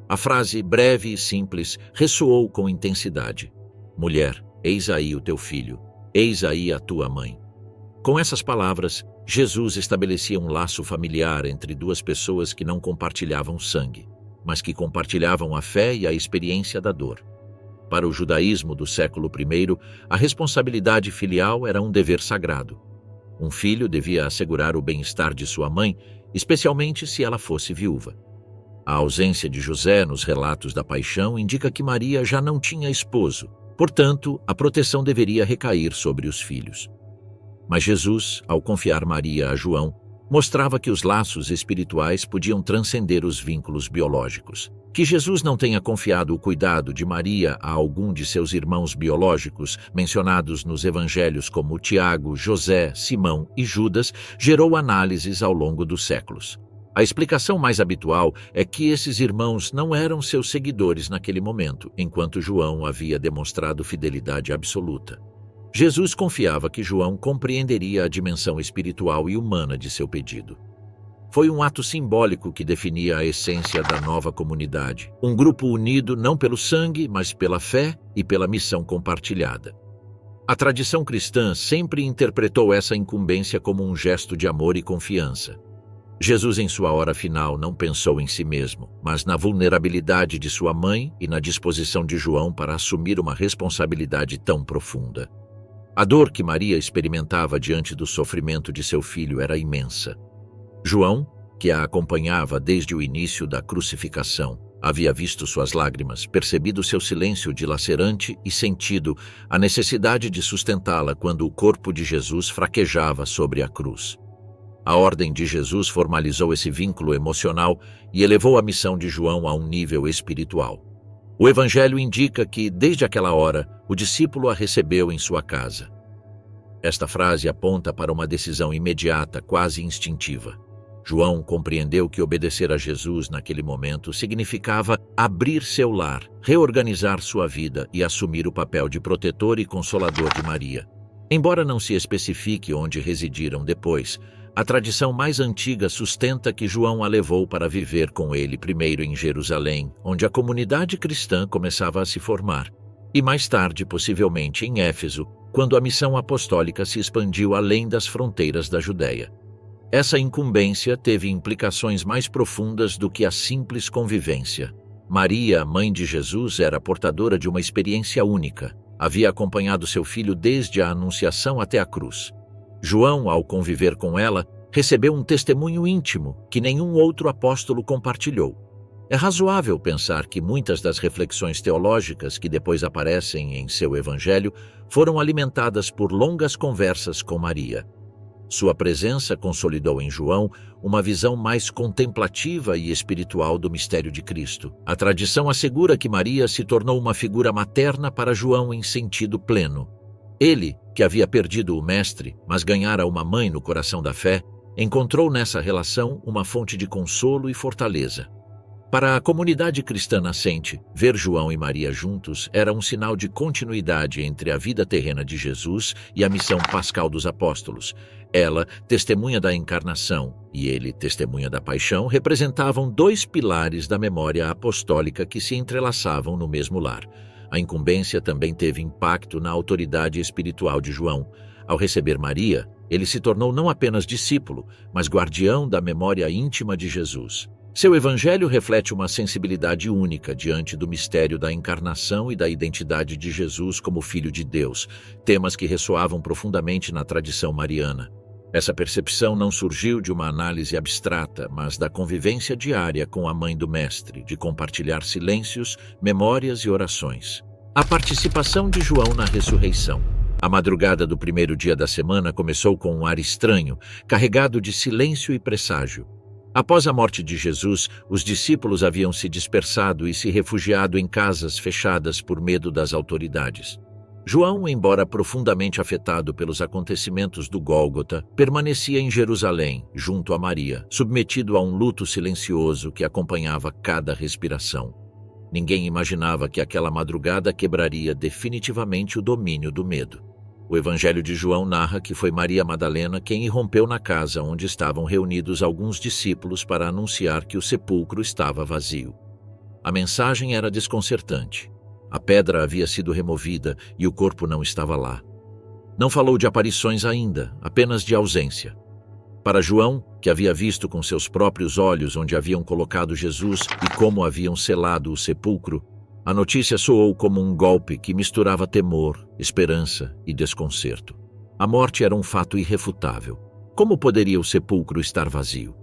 A frase breve e simples ressoou com intensidade: Mulher, eis aí o teu filho, eis aí a tua mãe. Com essas palavras, Jesus estabelecia um laço familiar entre duas pessoas que não compartilhavam sangue, mas que compartilhavam a fé e a experiência da dor. Para o judaísmo do século I, a responsabilidade filial era um dever sagrado. Um filho devia assegurar o bem-estar de sua mãe, especialmente se ela fosse viúva. A ausência de José nos relatos da paixão indica que Maria já não tinha esposo, portanto, a proteção deveria recair sobre os filhos. Mas Jesus, ao confiar Maria a João, mostrava que os laços espirituais podiam transcender os vínculos biológicos. Que Jesus não tenha confiado o cuidado de Maria a algum de seus irmãos biológicos, mencionados nos evangelhos como Tiago, José, Simão e Judas, gerou análises ao longo dos séculos. A explicação mais habitual é que esses irmãos não eram seus seguidores naquele momento, enquanto João havia demonstrado fidelidade absoluta. Jesus confiava que João compreenderia a dimensão espiritual e humana de seu pedido. Foi um ato simbólico que definia a essência da nova comunidade, um grupo unido não pelo sangue, mas pela fé e pela missão compartilhada. A tradição cristã sempre interpretou essa incumbência como um gesto de amor e confiança. Jesus, em sua hora final, não pensou em si mesmo, mas na vulnerabilidade de sua mãe e na disposição de João para assumir uma responsabilidade tão profunda. A dor que Maria experimentava diante do sofrimento de seu filho era imensa. João, que a acompanhava desde o início da crucificação, havia visto suas lágrimas, percebido seu silêncio dilacerante e sentido a necessidade de sustentá-la quando o corpo de Jesus fraquejava sobre a cruz. A ordem de Jesus formalizou esse vínculo emocional e elevou a missão de João a um nível espiritual. O Evangelho indica que, desde aquela hora, o discípulo a recebeu em sua casa. Esta frase aponta para uma decisão imediata, quase instintiva. João compreendeu que obedecer a Jesus naquele momento significava abrir seu lar, reorganizar sua vida e assumir o papel de protetor e consolador de Maria. Embora não se especifique onde residiram depois, a tradição mais antiga sustenta que João a levou para viver com ele primeiro em Jerusalém, onde a comunidade cristã começava a se formar, e mais tarde, possivelmente, em Éfeso, quando a missão apostólica se expandiu além das fronteiras da Judéia. Essa incumbência teve implicações mais profundas do que a simples convivência. Maria, mãe de Jesus, era portadora de uma experiência única. Havia acompanhado seu filho desde a anunciação até a cruz. João, ao conviver com ela, recebeu um testemunho íntimo que nenhum outro apóstolo compartilhou. É razoável pensar que muitas das reflexões teológicas que depois aparecem em seu evangelho foram alimentadas por longas conversas com Maria. Sua presença consolidou em João uma visão mais contemplativa e espiritual do mistério de Cristo. A tradição assegura que Maria se tornou uma figura materna para João em sentido pleno. Ele, que havia perdido o mestre, mas ganhara uma mãe no coração da fé, encontrou nessa relação uma fonte de consolo e fortaleza. Para a comunidade cristã nascente, ver João e Maria juntos era um sinal de continuidade entre a vida terrena de Jesus e a missão pascal dos apóstolos. Ela, testemunha da encarnação, e ele, testemunha da paixão, representavam dois pilares da memória apostólica que se entrelaçavam no mesmo lar. A incumbência também teve impacto na autoridade espiritual de João. Ao receber Maria, ele se tornou não apenas discípulo, mas guardião da memória íntima de Jesus. Seu evangelho reflete uma sensibilidade única diante do mistério da encarnação e da identidade de Jesus como Filho de Deus, temas que ressoavam profundamente na tradição mariana. Essa percepção não surgiu de uma análise abstrata, mas da convivência diária com a mãe do Mestre, de compartilhar silêncios, memórias e orações. A participação de João na ressurreição. A madrugada do primeiro dia da semana começou com um ar estranho, carregado de silêncio e presságio. Após a morte de Jesus, os discípulos haviam se dispersado e se refugiado em casas fechadas por medo das autoridades. João, embora profundamente afetado pelos acontecimentos do Gólgota, permanecia em Jerusalém, junto a Maria, submetido a um luto silencioso que acompanhava cada respiração. Ninguém imaginava que aquela madrugada quebraria definitivamente o domínio do medo. O Evangelho de João narra que foi Maria Madalena quem irrompeu na casa onde estavam reunidos alguns discípulos para anunciar que o sepulcro estava vazio. A mensagem era desconcertante. A pedra havia sido removida e o corpo não estava lá. Não falou de aparições ainda, apenas de ausência. Para João, que havia visto com seus próprios olhos onde haviam colocado Jesus e como haviam selado o sepulcro, a notícia soou como um golpe que misturava temor, esperança e desconcerto. A morte era um fato irrefutável. Como poderia o sepulcro estar vazio?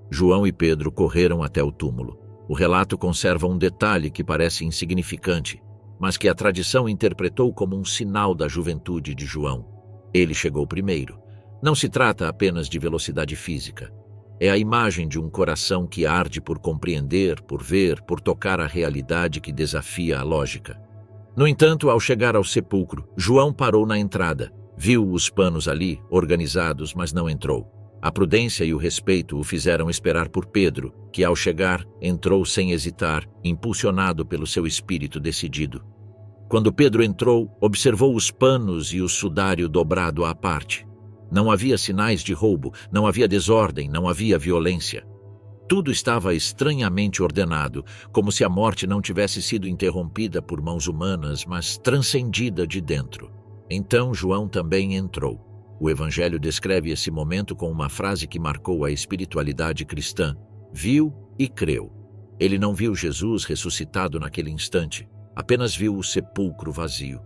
João e Pedro correram até o túmulo. O relato conserva um detalhe que parece insignificante, mas que a tradição interpretou como um sinal da juventude de João. Ele chegou primeiro. Não se trata apenas de velocidade física. É a imagem de um coração que arde por compreender, por ver, por tocar a realidade que desafia a lógica. No entanto, ao chegar ao sepulcro, João parou na entrada. Viu os panos ali, organizados, mas não entrou. A prudência e o respeito o fizeram esperar por Pedro, que ao chegar, entrou sem hesitar, impulsionado pelo seu espírito decidido. Quando Pedro entrou, observou os panos e o sudário dobrado à parte. Não havia sinais de roubo, não havia desordem, não havia violência. Tudo estava estranhamente ordenado, como se a morte não tivesse sido interrompida por mãos humanas, mas transcendida de dentro. Então João também entrou. O Evangelho descreve esse momento com uma frase que marcou a espiritualidade cristã: viu e creu. Ele não viu Jesus ressuscitado naquele instante, apenas viu o sepulcro vazio.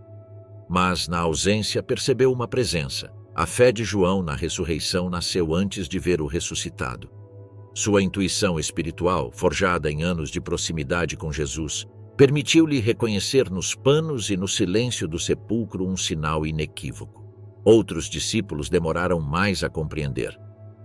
Mas, na ausência, percebeu uma presença. A fé de João na ressurreição nasceu antes de ver o ressuscitado. Sua intuição espiritual, forjada em anos de proximidade com Jesus, permitiu-lhe reconhecer nos panos e no silêncio do sepulcro um sinal inequívoco. Outros discípulos demoraram mais a compreender.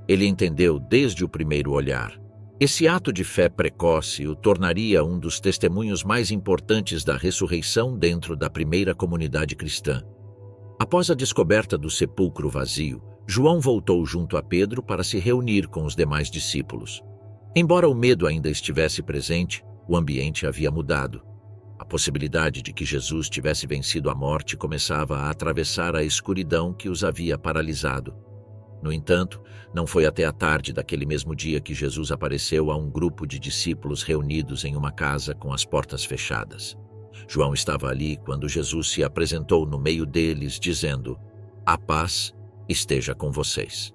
Ele entendeu desde o primeiro olhar. Esse ato de fé precoce o tornaria um dos testemunhos mais importantes da ressurreição dentro da primeira comunidade cristã. Após a descoberta do sepulcro vazio, João voltou junto a Pedro para se reunir com os demais discípulos. Embora o medo ainda estivesse presente, o ambiente havia mudado. A possibilidade de que Jesus tivesse vencido a morte começava a atravessar a escuridão que os havia paralisado. No entanto, não foi até a tarde daquele mesmo dia que Jesus apareceu a um grupo de discípulos reunidos em uma casa com as portas fechadas. João estava ali quando Jesus se apresentou no meio deles, dizendo: "A paz esteja com vocês."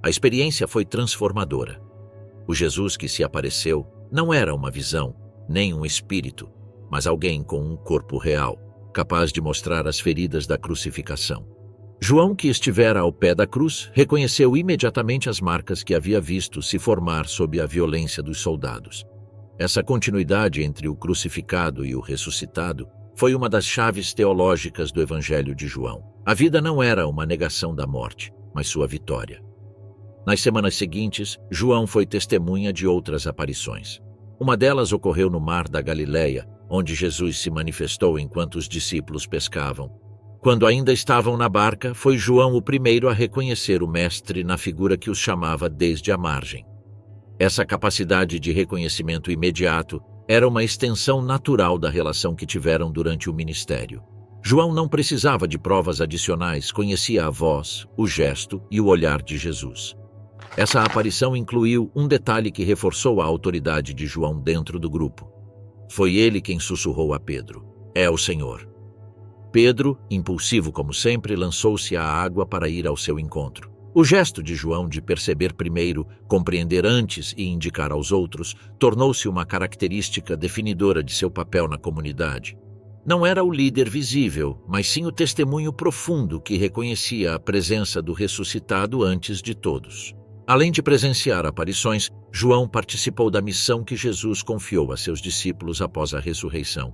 A experiência foi transformadora. O Jesus que se apareceu não era uma visão, nem um espírito, mas alguém com um corpo real, capaz de mostrar as feridas da crucificação. João, que estivera ao pé da cruz, reconheceu imediatamente as marcas que havia visto se formar sob a violência dos soldados. Essa continuidade entre o crucificado e o ressuscitado foi uma das chaves teológicas do Evangelho de João. A vida não era uma negação da morte, mas sua vitória. Nas semanas seguintes, João foi testemunha de outras aparições. Uma delas ocorreu no mar da Galileia, onde Jesus se manifestou enquanto os discípulos pescavam. Quando ainda estavam na barca, foi João o primeiro a reconhecer o Mestre na figura que os chamava desde a margem. Essa capacidade de reconhecimento imediato era uma extensão natural da relação que tiveram durante o ministério. João não precisava de provas adicionais, conhecia a voz, o gesto e o olhar de Jesus. Essa aparição incluiu um detalhe que reforçou a autoridade de João dentro do grupo. Foi ele quem sussurrou a Pedro: "É o Senhor." Pedro, impulsivo como sempre, lançou-se à água para ir ao seu encontro. O gesto de João de perceber primeiro, compreender antes e indicar aos outros tornou-se uma característica definidora de seu papel na comunidade. Não era o líder visível, mas sim o testemunho profundo que reconhecia a presença do ressuscitado antes de todos. Além de presenciar aparições, João participou da missão que Jesus confiou a seus discípulos após a ressurreição: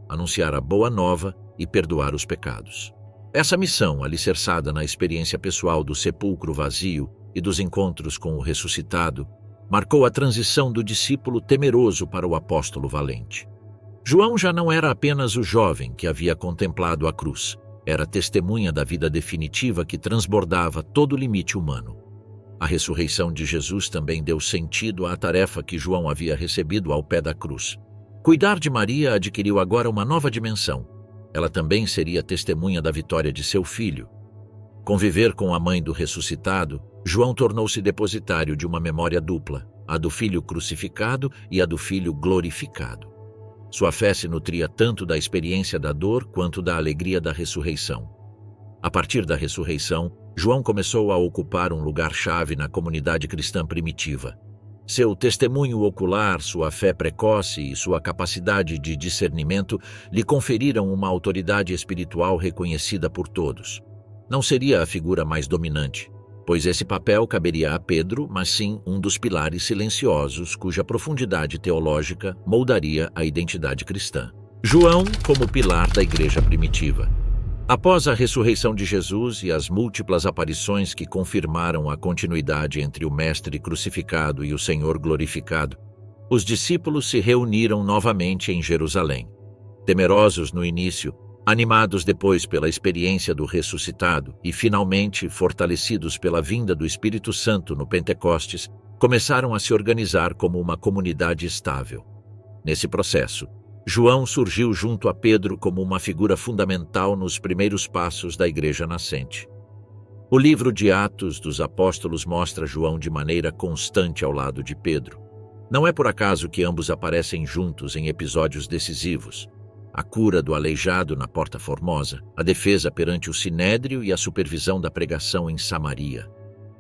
anunciar a boa nova e perdoar os pecados. Essa missão, alicerçada na experiência pessoal do sepulcro vazio e dos encontros com o ressuscitado, marcou a transição do discípulo temeroso para o apóstolo valente. João já não era apenas o jovem que havia contemplado a cruz, era testemunha da vida definitiva que transbordava todo o limite humano. A ressurreição de Jesus também deu sentido à tarefa que João havia recebido ao pé da cruz. Cuidar de Maria adquiriu agora uma nova dimensão. Ela também seria testemunha da vitória de seu filho. Conviver com a mãe do ressuscitado, João tornou-se depositário de uma memória dupla, a do filho crucificado e a do filho glorificado. Sua fé se nutria tanto da experiência da dor quanto da alegria da ressurreição. A partir da ressurreição, João começou a ocupar um lugar-chave na comunidade cristã primitiva. Seu testemunho ocular, sua fé precoce e sua capacidade de discernimento lhe conferiram uma autoridade espiritual reconhecida por todos. Não seria a figura mais dominante, pois esse papel caberia a Pedro, mas sim um dos pilares silenciosos cuja profundidade teológica moldaria a identidade cristã. João como pilar da igreja primitiva. Após a ressurreição de Jesus e as múltiplas aparições que confirmaram a continuidade entre o Mestre crucificado e o Senhor glorificado, os discípulos se reuniram novamente em Jerusalém. Temerosos no início, animados depois pela experiência do ressuscitado e finalmente fortalecidos pela vinda do Espírito Santo no Pentecostes, começaram a se organizar como uma comunidade estável. Nesse processo, João surgiu junto a Pedro como uma figura fundamental nos primeiros passos da igreja nascente. O livro de Atos dos Apóstolos mostra João de maneira constante ao lado de Pedro. Não é por acaso que ambos aparecem juntos em episódios decisivos: a cura do aleijado na Porta Formosa, a defesa perante o Sinédrio e a supervisão da pregação em Samaria.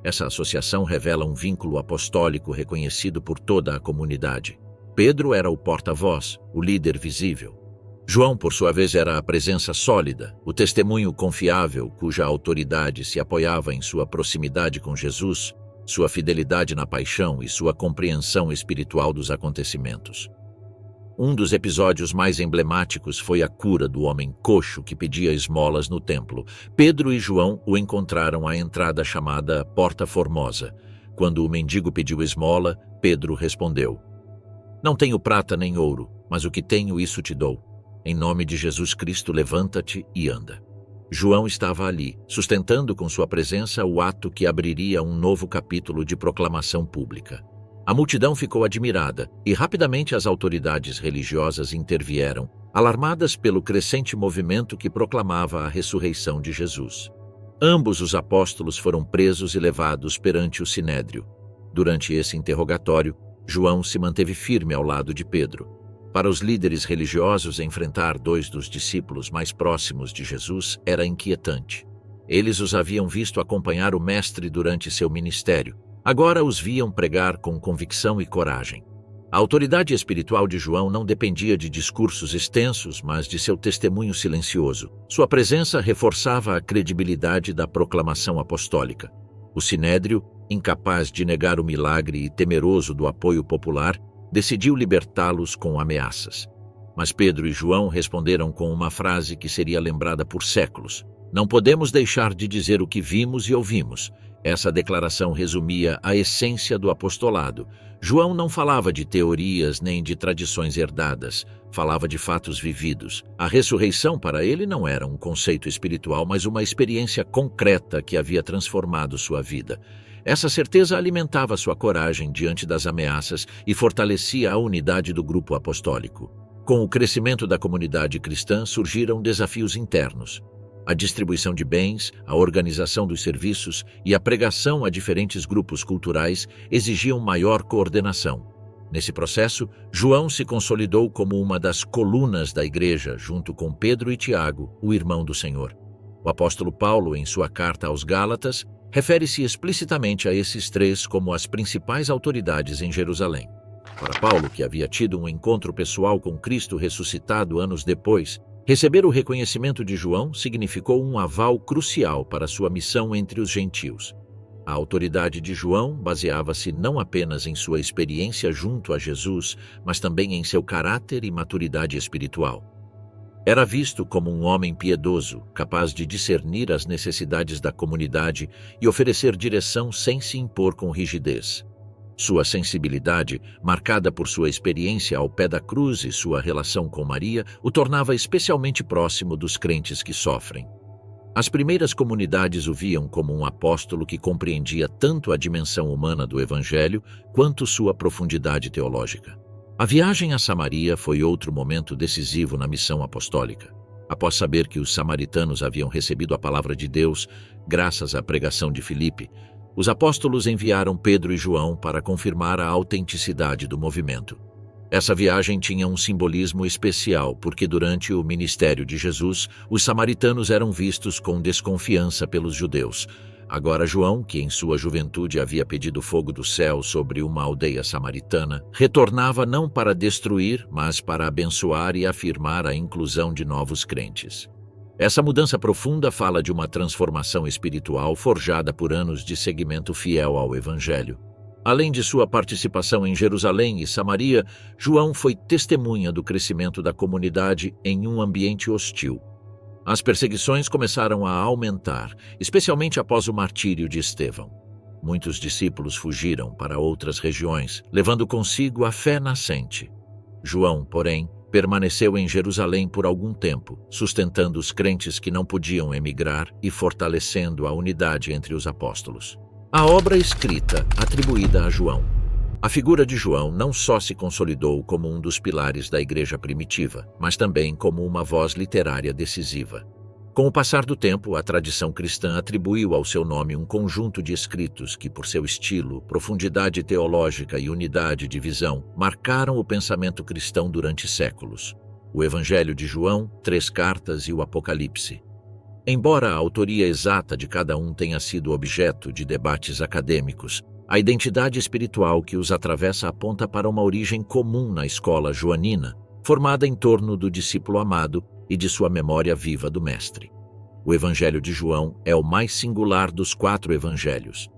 Essa associação revela um vínculo apostólico reconhecido por toda a comunidade. Pedro era o porta-voz, o líder visível. João, por sua vez, era a presença sólida, o testemunho confiável cuja autoridade se apoiava em sua proximidade com Jesus, sua fidelidade na paixão e sua compreensão espiritual dos acontecimentos. Um dos episódios mais emblemáticos foi a cura do homem coxo que pedia esmolas no templo. Pedro e João o encontraram à entrada chamada Porta Formosa. Quando o mendigo pediu esmola, Pedro respondeu: "Não tenho prata nem ouro, mas o que tenho isso te dou. Em nome de Jesus Cristo, levanta-te e anda." João estava ali, sustentando com sua presença o ato que abriria um novo capítulo de proclamação pública. A multidão ficou admirada e rapidamente as autoridades religiosas intervieram, alarmadas pelo crescente movimento que proclamava a ressurreição de Jesus. Ambos os apóstolos foram presos e levados perante o Sinédrio. Durante esse interrogatório, João se manteve firme ao lado de Pedro. Para os líderes religiosos, enfrentar dois dos discípulos mais próximos de Jesus era inquietante. Eles os haviam visto acompanhar o Mestre durante seu ministério. Agora os viam pregar com convicção e coragem. A autoridade espiritual de João não dependia de discursos extensos, mas de seu testemunho silencioso. Sua presença reforçava a credibilidade da proclamação apostólica. O Sinédrio, incapaz de negar o milagre e temeroso do apoio popular, decidiu libertá-los com ameaças. Mas Pedro e João responderam com uma frase que seria lembrada por séculos: "Não podemos deixar de dizer o que vimos e ouvimos." Essa declaração resumia a essência do apostolado. João não falava de teorias nem de tradições herdadas, falava de fatos vividos. A ressurreição para ele não era um conceito espiritual, mas uma experiência concreta que havia transformado sua vida. Essa certeza alimentava sua coragem diante das ameaças e fortalecia a unidade do grupo apostólico. Com o crescimento da comunidade cristã surgiram desafios internos. A distribuição de bens, a organização dos serviços e a pregação a diferentes grupos culturais exigiam maior coordenação. Nesse processo, João se consolidou como uma das colunas da igreja, junto com Pedro e Tiago, o irmão do Senhor. O apóstolo Paulo, em sua carta aos Gálatas, refere-se explicitamente a esses três como as principais autoridades em Jerusalém. Para Paulo, que havia tido um encontro pessoal com Cristo ressuscitado anos depois, receber o reconhecimento de João significou um aval crucial para sua missão entre os gentios. A autoridade de João baseava-se não apenas em sua experiência junto a Jesus, mas também em seu caráter e maturidade espiritual. Era visto como um homem piedoso, capaz de discernir as necessidades da comunidade e oferecer direção sem se impor com rigidez. Sua sensibilidade, marcada por sua experiência ao pé da cruz e sua relação com Maria, o tornava especialmente próximo dos crentes que sofrem. As primeiras comunidades o viam como um apóstolo que compreendia tanto a dimensão humana do Evangelho quanto sua profundidade teológica. A viagem a Samaria foi outro momento decisivo na missão apostólica. Após saber que os samaritanos haviam recebido a palavra de Deus, graças à pregação de Filipe, os apóstolos enviaram Pedro e João para confirmar a autenticidade do movimento. Essa viagem tinha um simbolismo especial, porque durante o ministério de Jesus, os samaritanos eram vistos com desconfiança pelos judeus. Agora João, que em sua juventude havia pedido fogo do céu sobre uma aldeia samaritana, retornava não para destruir, mas para abençoar e afirmar a inclusão de novos crentes. Essa mudança profunda fala de uma transformação espiritual forjada por anos de seguimento fiel ao Evangelho. Além de sua participação em Jerusalém e Samaria, João foi testemunha do crescimento da comunidade em um ambiente hostil. As perseguições começaram a aumentar, especialmente após o martírio de Estevão. Muitos discípulos fugiram para outras regiões, levando consigo a fé nascente. João, porém, permaneceu em Jerusalém por algum tempo, sustentando os crentes que não podiam emigrar e fortalecendo a unidade entre os apóstolos. A obra escrita atribuída a João. A figura de João não só se consolidou como um dos pilares da igreja primitiva, mas também como uma voz literária decisiva. Com o passar do tempo, a tradição cristã atribuiu ao seu nome um conjunto de escritos que, por seu estilo, profundidade teológica e unidade de visão, marcaram o pensamento cristão durante séculos. O Evangelho de João, 3 cartas e o Apocalipse. Embora a autoria exata de cada um tenha sido objeto de debates acadêmicos, a identidade espiritual que os atravessa aponta para uma origem comum na escola joanina, formada em torno do discípulo amado e de sua memória viva do Mestre. O Evangelho de João é o mais singular dos 4 evangelhos.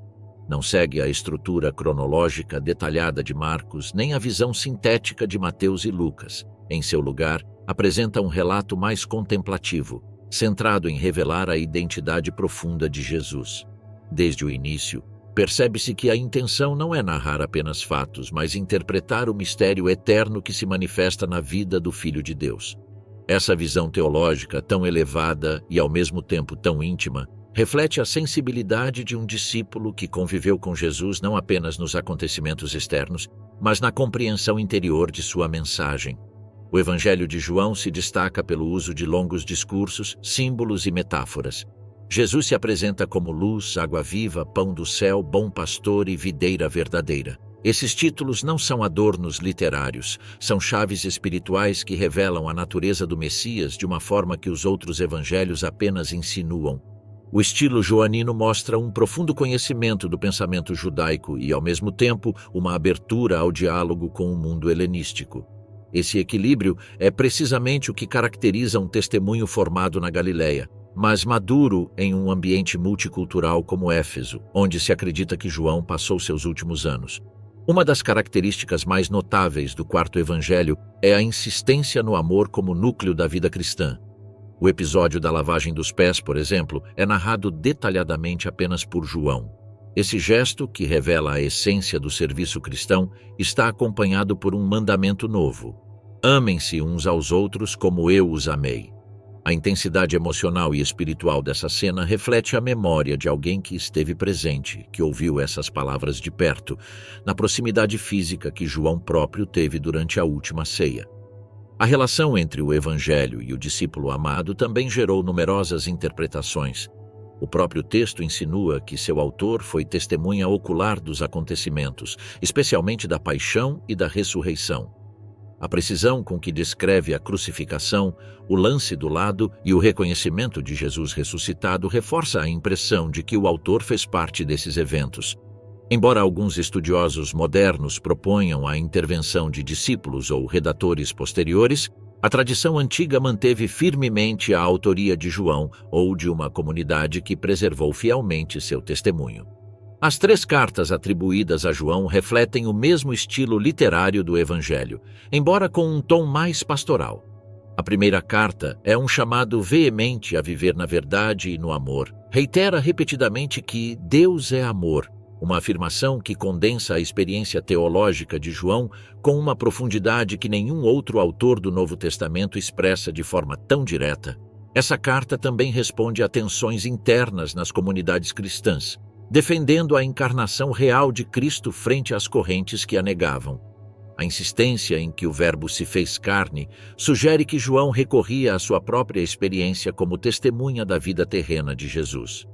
Não segue a estrutura cronológica detalhada de Marcos, nem a visão sintética de Mateus e Lucas. Em seu lugar, apresenta um relato mais contemplativo, centrado em revelar a identidade profunda de Jesus. Desde o início, percebe-se que a intenção não é narrar apenas fatos, mas interpretar o mistério eterno que se manifesta na vida do Filho de Deus. Essa visão teológica, tão elevada e ao mesmo tempo tão íntima, reflete a sensibilidade de um discípulo que conviveu com Jesus não apenas nos acontecimentos externos, mas na compreensão interior de sua mensagem. O Evangelho de João se destaca pelo uso de longos discursos, símbolos e metáforas. Jesus se apresenta como luz, água viva, pão do céu, bom pastor e videira verdadeira. Esses títulos não são adornos literários, são chaves espirituais que revelam a natureza do Messias de uma forma que os outros evangelhos apenas insinuam. O estilo joanino mostra um profundo conhecimento do pensamento judaico e, ao mesmo tempo, uma abertura ao diálogo com o mundo helenístico. Esse equilíbrio é precisamente o que caracteriza um testemunho formado na Galileia, mas maduro em um ambiente multicultural como Éfeso, onde se acredita que João passou seus últimos anos. Uma das características mais notáveis do quarto evangelho é a insistência no amor como núcleo da vida cristã. O episódio da lavagem dos pés, por exemplo, é narrado detalhadamente apenas por João. Esse gesto, que revela a essência do serviço cristão, está acompanhado por um mandamento novo: amem-se uns aos outros como eu os amei. A intensidade emocional e espiritual dessa cena reflete a memória de alguém que esteve presente, que ouviu essas palavras de perto, na proximidade física que João próprio teve durante a última ceia. A relação entre o Evangelho e o discípulo amado também gerou numerosas interpretações. O próprio texto insinua que seu autor foi testemunha ocular dos acontecimentos, especialmente da paixão e da ressurreição. A precisão com que descreve a crucificação, o lance do lado e o reconhecimento de Jesus ressuscitado reforça a impressão de que o autor fez parte desses eventos. Embora alguns estudiosos modernos proponham a intervenção de discípulos ou redatores posteriores, a tradição antiga manteve firmemente a autoria de João ou de uma comunidade que preservou fielmente seu testemunho. As 3 cartas atribuídas a João refletem o mesmo estilo literário do Evangelho, embora com um tom mais pastoral. A primeira carta é um chamado veemente a viver na verdade e no amor. Reitera repetidamente que Deus é amor, uma afirmação que condensa a experiência teológica de João com uma profundidade que nenhum outro autor do Novo Testamento expressa de forma tão direta. Essa carta também responde a tensões internas nas comunidades cristãs, defendendo a encarnação real de Cristo frente às correntes que a negavam. A insistência em que o Verbo se fez carne sugere que João recorria à sua própria experiência como testemunha da vida terrena de Jesus.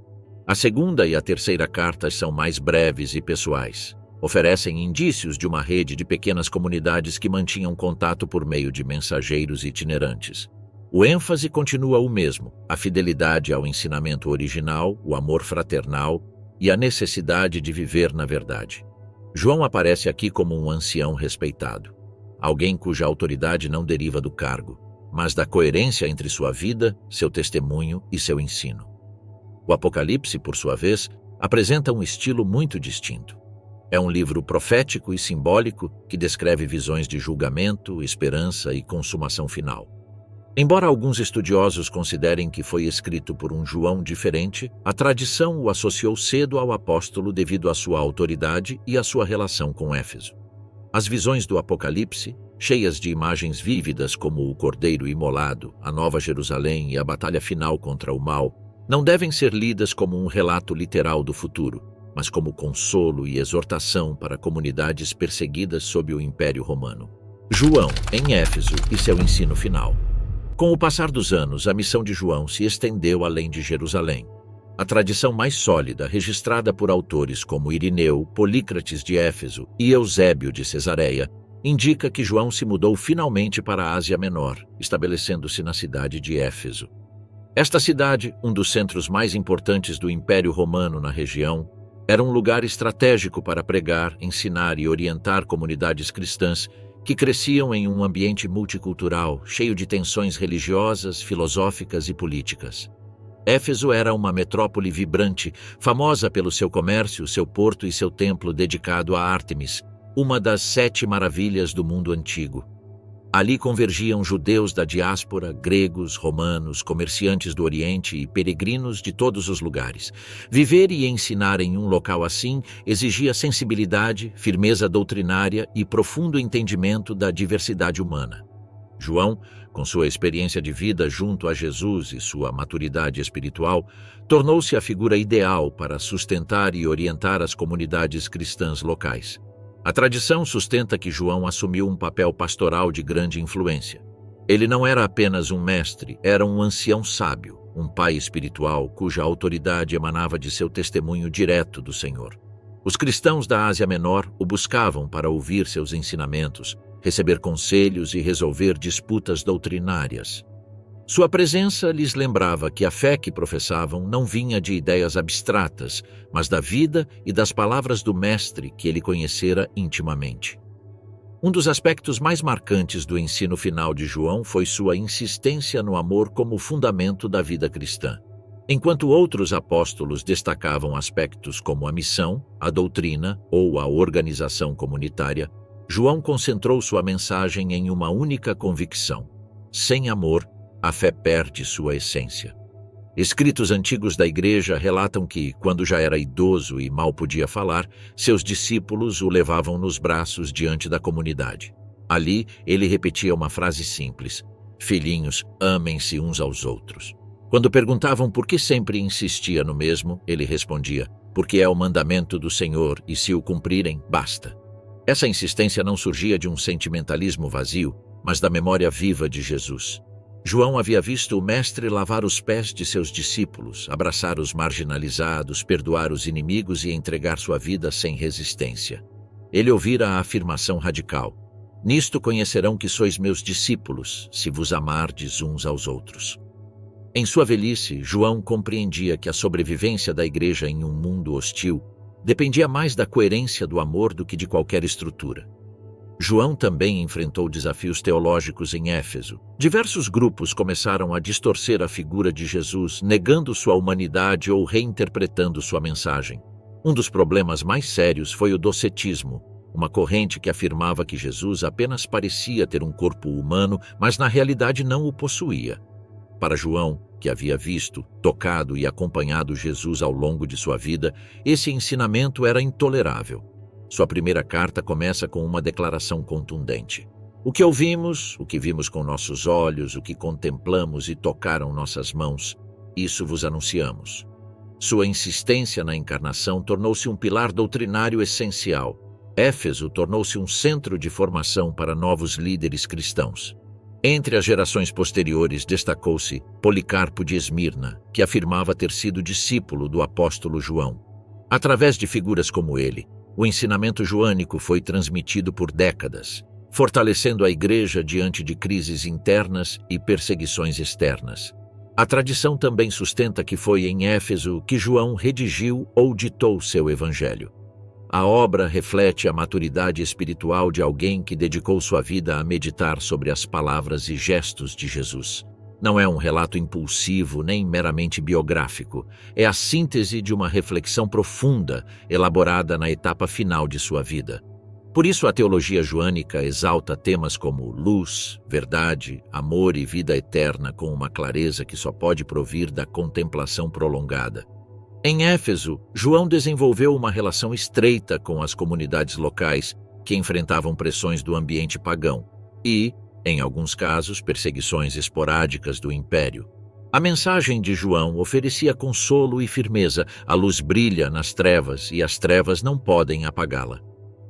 A segunda e a terceira cartas são mais breves e pessoais. Oferecem indícios de uma rede de pequenas comunidades que mantinham contato por meio de mensageiros itinerantes. O ênfase continua o mesmo: a fidelidade ao ensinamento original, o amor fraternal e a necessidade de viver na verdade. João aparece aqui como um ancião respeitado, alguém cuja autoridade não deriva do cargo, mas da coerência entre sua vida, seu testemunho e seu ensino. O Apocalipse, por sua vez, apresenta um estilo muito distinto. É um livro profético e simbólico que descreve visões de julgamento, esperança e consumação final. Embora alguns estudiosos considerem que foi escrito por um João diferente, a tradição o associou cedo ao apóstolo devido à sua autoridade e à sua relação com Éfeso. As visões do Apocalipse, cheias de imagens vívidas como o Cordeiro imolado, a Nova Jerusalém e a batalha final contra o mal, não devem ser lidas como um relato literal do futuro, mas como consolo e exortação para comunidades perseguidas sob o Império Romano. João, em Éfeso, e seu ensino final. Com o passar dos anos, a missão de João se estendeu além de Jerusalém. A tradição mais sólida, registrada por autores como Irineu, Polícrates de Éfeso e Eusébio de Cesareia, indica que João se mudou finalmente para a Ásia Menor, estabelecendo-se na cidade de Éfeso. Esta cidade, um dos centros mais importantes do Império Romano na região, era um lugar estratégico para pregar, ensinar e orientar comunidades cristãs que cresciam em um ambiente multicultural, cheio de tensões religiosas, filosóficas e políticas. Éfeso era uma metrópole vibrante, famosa pelo seu comércio, seu porto e seu templo dedicado a Ártemis, uma das 7 maravilhas do mundo antigo. Ali convergiam judeus da diáspora, gregos, romanos, comerciantes do Oriente e peregrinos de todos os lugares. Viver e ensinar em um local assim exigia sensibilidade, firmeza doutrinária e profundo entendimento da diversidade humana. João, com sua experiência de vida junto a Jesus e sua maturidade espiritual, tornou-se a figura ideal para sustentar e orientar as comunidades cristãs locais. A tradição sustenta que João assumiu um papel pastoral de grande influência. Ele não era apenas um mestre, era um ancião sábio, um pai espiritual cuja autoridade emanava de seu testemunho direto do Senhor. Os cristãos da Ásia Menor o buscavam para ouvir seus ensinamentos, receber conselhos e resolver disputas doutrinárias. Sua presença lhes lembrava que a fé que professavam não vinha de ideias abstratas, mas da vida e das palavras do Mestre que ele conhecera intimamente. Um dos aspectos mais marcantes do ensino final de João foi sua insistência no amor como fundamento da vida cristã. Enquanto outros apóstolos destacavam aspectos como a missão, a doutrina ou a organização comunitária, João concentrou sua mensagem em uma única convicção: sem amor, a fé perde sua essência. Escritos antigos da igreja relatam que, quando já era idoso e mal podia falar, seus discípulos o levavam nos braços diante da comunidade. Ali, ele repetia uma frase simples: filhinhos, amem-se uns aos outros. Quando perguntavam por que sempre insistia no mesmo, ele respondia: porque é o mandamento do Senhor e se o cumprirem, basta. Essa insistência não surgia de um sentimentalismo vazio, mas da memória viva de Jesus. João havia visto o Mestre lavar os pés de seus discípulos, abraçar os marginalizados, perdoar os inimigos e entregar sua vida sem resistência. Ele ouvira a afirmação radical: nisto conhecerão que sois meus discípulos, se vos amardes uns aos outros. Em sua velhice, João compreendia que a sobrevivência da igreja em um mundo hostil dependia mais da coerência do amor do que de qualquer estrutura. João também enfrentou desafios teológicos em Éfeso. Diversos grupos começaram a distorcer a figura de Jesus, negando sua humanidade ou reinterpretando sua mensagem. Um dos problemas mais sérios foi o docetismo, uma corrente que afirmava que Jesus apenas parecia ter um corpo humano, mas na realidade não o possuía. Para João, que havia visto, tocado e acompanhado Jesus ao longo de sua vida, esse ensinamento era intolerável. Sua primeira carta começa com uma declaração contundente: o que ouvimos, o que vimos com nossos olhos, o que contemplamos e tocaram nossas mãos, isso vos anunciamos. Sua insistência na encarnação tornou-se um pilar doutrinário essencial. Éfeso tornou-se um centro de formação para novos líderes cristãos. Entre as gerações posteriores destacou-se Policarpo de Esmirna, que afirmava ter sido discípulo do apóstolo João. Através de figuras como ele, o ensinamento joânico foi transmitido por décadas, fortalecendo a igreja diante de crises internas e perseguições externas. A tradição também sustenta que foi em Éfeso que João redigiu ou ditou seu evangelho. A obra reflete a maturidade espiritual de alguém que dedicou sua vida a meditar sobre as palavras e gestos de Jesus. Não é um relato impulsivo nem meramente biográfico, é a síntese de uma reflexão profunda, elaborada na etapa final de sua vida. Por isso a teologia joânica exalta temas como luz, verdade, amor e vida eterna com uma clareza que só pode provir da contemplação prolongada. Em Éfeso, João desenvolveu uma relação estreita com as comunidades locais que enfrentavam pressões do ambiente pagão e, em alguns casos, perseguições esporádicas do império. A mensagem de João oferecia consolo e firmeza: a luz brilha nas trevas e as trevas não podem apagá-la.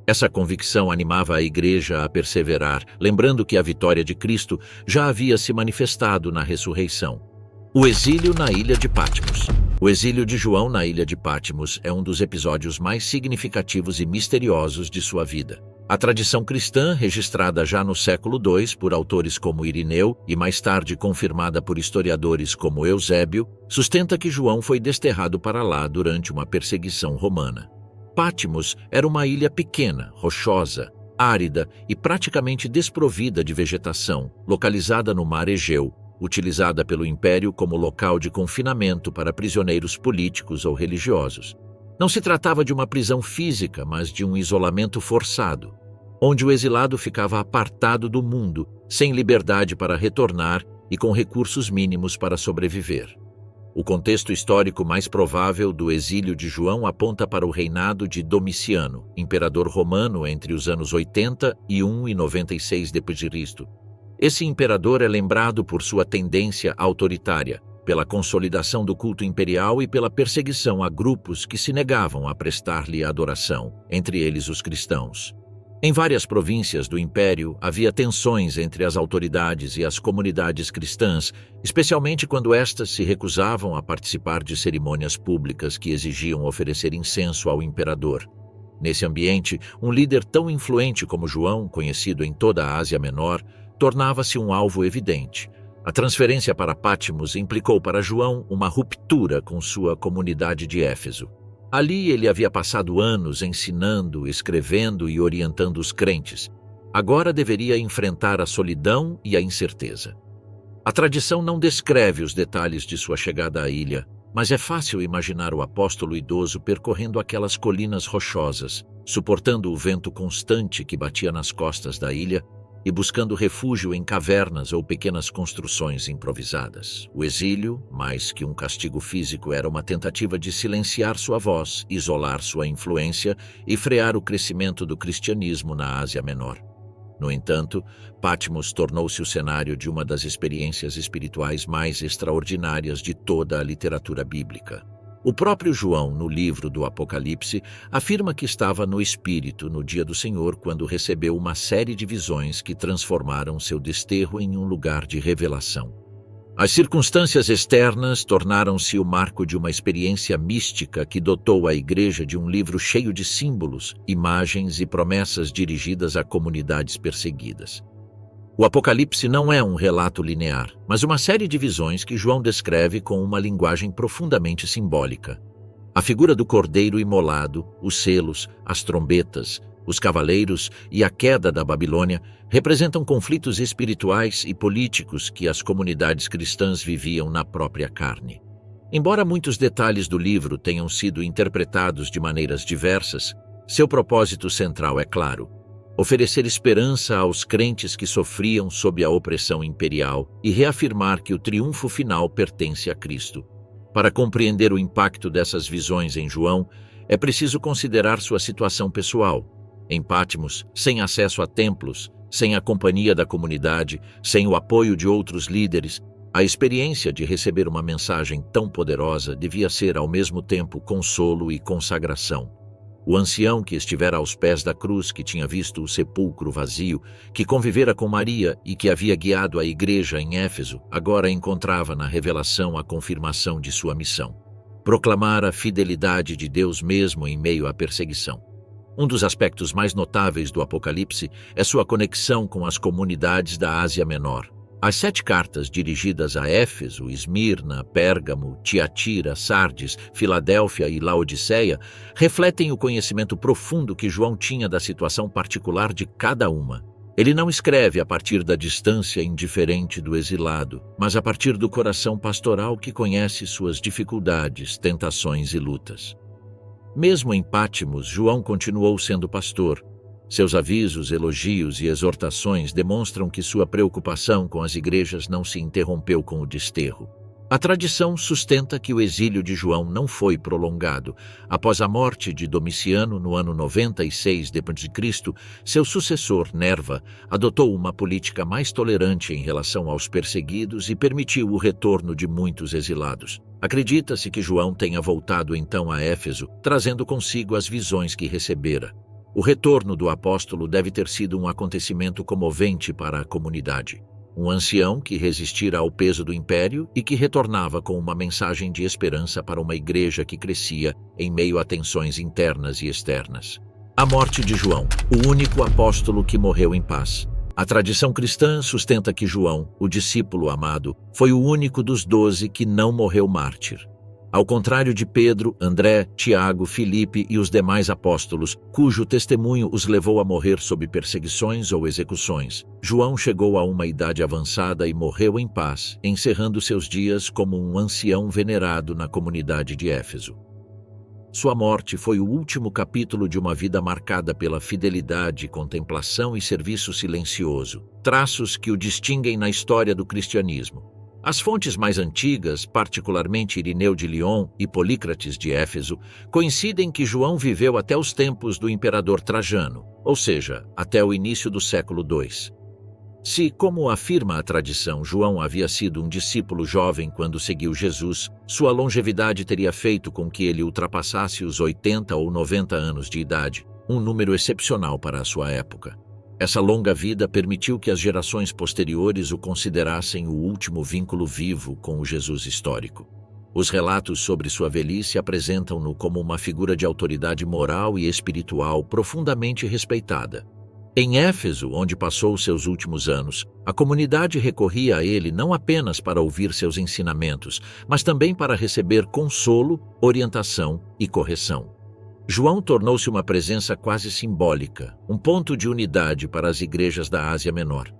Essa convicção animava a igreja a perseverar, lembrando que a vitória de Cristo já havia se manifestado na ressurreição. O exílio na ilha de Patmos. O exílio de João na ilha de Patmos é um dos episódios mais significativos e misteriosos de sua vida. A tradição cristã, registrada já no século II por autores como Irineu e mais tarde confirmada por historiadores como Eusébio, sustenta que João foi desterrado para lá durante uma perseguição romana. Patmos era uma ilha pequena, rochosa, árida e praticamente desprovida de vegetação, localizada no mar Egeu, utilizada pelo Império como local de confinamento para prisioneiros políticos ou religiosos. Não se tratava de uma prisão física, mas de um isolamento forçado, onde o exilado ficava apartado do mundo, sem liberdade para retornar e com recursos mínimos para sobreviver. O contexto histórico mais provável do exílio de João aponta para o reinado de Domiciano, imperador romano entre os anos 81 e 96 d.C. Esse imperador é lembrado por sua tendência autoritária, pela consolidação do culto imperial e pela perseguição a grupos que se negavam a prestar-lhe adoração, entre eles os cristãos. Em várias províncias do Império havia tensões entre as autoridades e as comunidades cristãs, especialmente quando estas se recusavam a participar de cerimônias públicas que exigiam oferecer incenso ao imperador. Nesse ambiente, um líder tão influente como João, conhecido em toda a Ásia Menor, tornava-se um alvo evidente. A transferência para Patmos implicou para João uma ruptura com sua comunidade de Éfeso. Ali ele havia passado anos ensinando, escrevendo e orientando os crentes. Agora deveria enfrentar a solidão e a incerteza. A tradição não descreve os detalhes de sua chegada à ilha, mas é fácil imaginar o apóstolo idoso percorrendo aquelas colinas rochosas, suportando o vento constante que batia nas costas da ilha e buscando refúgio em cavernas ou pequenas construções improvisadas. O exílio, mais que um castigo físico, era uma tentativa de silenciar sua voz, isolar sua influência e frear o crescimento do cristianismo na Ásia Menor. No entanto, Patmos tornou-se o cenário de uma das experiências espirituais mais extraordinárias de toda a literatura bíblica. O próprio João, no livro do Apocalipse, afirma que estava no Espírito no dia do Senhor quando recebeu uma série de visões que transformaram seu desterro em um lugar de revelação. As circunstâncias externas tornaram-se o marco de uma experiência mística que dotou a Igreja de um livro cheio de símbolos, imagens e promessas dirigidas a comunidades perseguidas. O Apocalipse não é um relato linear, mas uma série de visões que João descreve com uma linguagem profundamente simbólica. A figura do cordeiro imolado, os selos, as trombetas, os cavaleiros e a queda da Babilônia representam conflitos espirituais e políticos que as comunidades cristãs viviam na própria carne. Embora muitos detalhes do livro tenham sido interpretados de maneiras diversas, seu propósito central é claro: oferecer esperança aos crentes que sofriam sob a opressão imperial e reafirmar que o triunfo final pertence a Cristo. Para compreender o impacto dessas visões em João, é preciso considerar sua situação pessoal. Em Patmos, sem acesso a templos, sem a companhia da comunidade, sem o apoio de outros líderes, a experiência de receber uma mensagem tão poderosa devia ser ao mesmo tempo consolo e consagração. O ancião que estivera aos pés da cruz, que tinha visto o sepulcro vazio, que convivera com Maria e que havia guiado a igreja em Éfeso, agora encontrava na revelação a confirmação de sua missão: proclamar a fidelidade de Deus mesmo em meio à perseguição. Um dos aspectos mais notáveis do Apocalipse é sua conexão com as comunidades da Ásia Menor. As 7 cartas dirigidas a Éfeso, Esmirna, Pérgamo, Tiatira, Sardes, Filadélfia e Laodiceia refletem o conhecimento profundo que João tinha da situação particular de cada uma. Ele não escreve a partir da distância indiferente do exilado, mas a partir do coração pastoral que conhece suas dificuldades, tentações e lutas. Mesmo em Patmos, João continuou sendo pastor. Seus avisos, elogios e exortações demonstram que sua preocupação com as igrejas não se interrompeu com o desterro. A tradição sustenta que o exílio de João não foi prolongado. Após a morte de Domiciano, no ano 96 d.C., seu sucessor, Nerva, adotou uma política mais tolerante em relação aos perseguidos e permitiu o retorno de muitos exilados. Acredita-se que João tenha voltado então a Éfeso, trazendo consigo as visões que recebera. O retorno do apóstolo deve ter sido um acontecimento comovente para a comunidade. Um ancião que resistira ao peso do império e que retornava com uma mensagem de esperança para uma igreja que crescia em meio a tensões internas e externas. A morte de João, o único apóstolo que morreu em paz. A tradição cristã sustenta que João, o discípulo amado, foi o único dos 12 que não morreu mártir. Ao contrário de Pedro, André, Tiago, Filipe e os demais apóstolos, cujo testemunho os levou a morrer sob perseguições ou execuções, João chegou a uma idade avançada e morreu em paz, encerrando seus dias como um ancião venerado na comunidade de Éfeso. Sua morte foi o último capítulo de uma vida marcada pela fidelidade, contemplação e serviço silencioso, traços que o distinguem na história do cristianismo. As fontes mais antigas, particularmente Irineu de Lyon e Polícrates de Éfeso, coincidem que João viveu até os tempos do imperador Trajano, ou seja, até o início do século II. Se, como afirma a tradição, João havia sido um discípulo jovem quando seguiu Jesus, sua longevidade teria feito com que ele ultrapassasse os 80 ou 90 anos de idade, um número excepcional para a sua época. Essa longa vida permitiu que as gerações posteriores o considerassem o último vínculo vivo com o Jesus histórico. Os relatos sobre sua velhice apresentam-no como uma figura de autoridade moral e espiritual profundamente respeitada. Em Éfeso, onde passou seus últimos anos, a comunidade recorria a ele não apenas para ouvir seus ensinamentos, mas também para receber consolo, orientação e correção. João tornou-se uma presença quase simbólica, um ponto de unidade para as igrejas da Ásia Menor.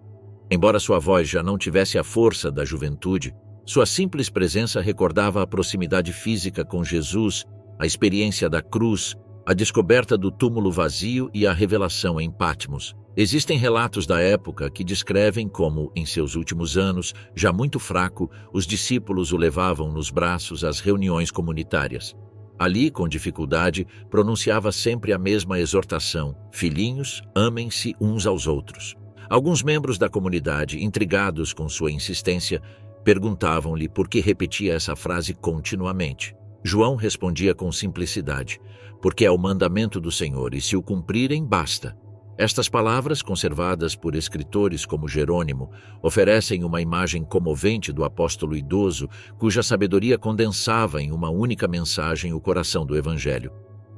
Embora sua voz já não tivesse a força da juventude, sua simples presença recordava a proximidade física com Jesus, a experiência da cruz, a descoberta do túmulo vazio e a revelação em Patmos. Existem relatos da época que descrevem como, em seus últimos anos, já muito fraco, os discípulos o levavam nos braços às reuniões comunitárias. Ali, com dificuldade, pronunciava sempre a mesma exortação: filhinhos, amem-se uns aos outros. Alguns membros da comunidade, intrigados com sua insistência, perguntavam-lhe por que repetia essa frase continuamente. João respondia com simplicidade: porque é o mandamento do Senhor, e se o cumprirem, basta. Estas palavras, conservadas por escritores como Jerônimo, oferecem uma imagem comovente do apóstolo idoso, cuja sabedoria condensava em uma única mensagem o coração do Evangelho.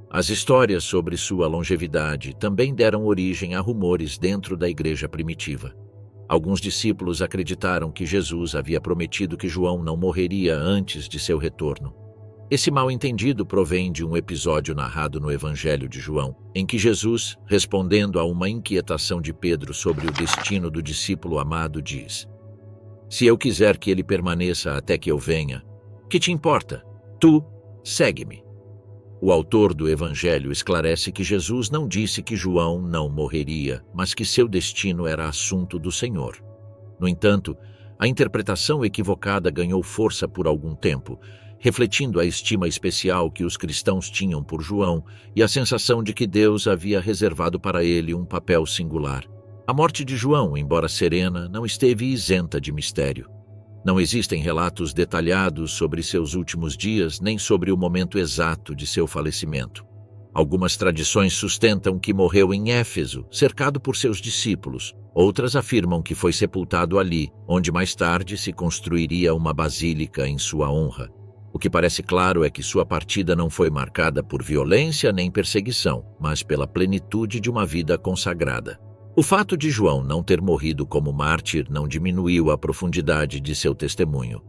As histórias sobre sua longevidade também deram origem a rumores dentro da igreja primitiva. Alguns discípulos acreditaram que Jesus havia prometido que João não morreria antes de seu retorno. Esse mal-entendido provém de um episódio narrado no Evangelho de João, em que Jesus, respondendo a uma inquietação de Pedro sobre o destino do discípulo amado, diz: se eu quiser que ele permaneça até que eu venha, que te importa? Tu, segue-me. O autor do Evangelho esclarece que Jesus não disse que João não morreria, mas que seu destino era assunto do Senhor. No entanto, a interpretação equivocada ganhou força por algum tempo, refletindo a estima especial que os cristãos tinham por João e a sensação de que Deus havia reservado para ele um papel singular. A morte de João, embora serena, não esteve isenta de mistério. Não existem relatos detalhados sobre seus últimos dias nem sobre o momento exato de seu falecimento. Algumas tradições sustentam que morreu em Éfeso, cercado por seus discípulos. Outras afirmam que foi sepultado ali, onde mais tarde se construiria uma basílica em sua honra. O que parece claro é que sua partida não foi marcada por violência nem perseguição, mas pela plenitude de uma vida consagrada. O fato de João não ter morrido como mártir não diminuiu a profundidade de seu testemunho.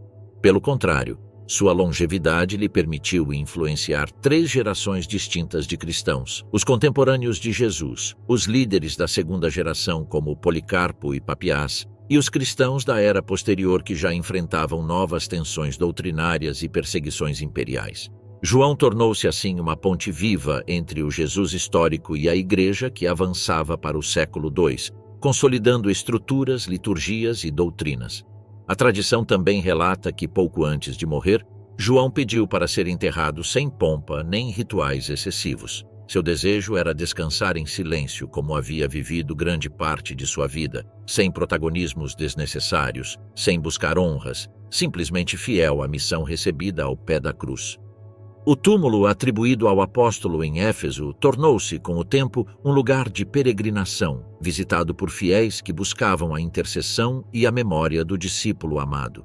Pelo contrário, sua longevidade lhe permitiu influenciar 3 gerações distintas de cristãos: os contemporâneos de Jesus, os líderes da segunda geração como Policarpo e Papias, e os cristãos da era posterior que já enfrentavam novas tensões doutrinárias e perseguições imperiais. João tornou-se assim uma ponte viva entre o Jesus histórico e a igreja que avançava para o século II, consolidando estruturas, liturgias e doutrinas. A tradição também relata que, pouco antes de morrer, João pediu para ser enterrado sem pompa nem rituais excessivos. Seu desejo era descansar em silêncio, como havia vivido grande parte de sua vida, sem protagonismos desnecessários, sem buscar honras, simplesmente fiel à missão recebida ao pé da cruz. O túmulo atribuído ao apóstolo em Éfeso tornou-se, com o tempo, um lugar de peregrinação, visitado por fiéis que buscavam a intercessão e a memória do discípulo amado.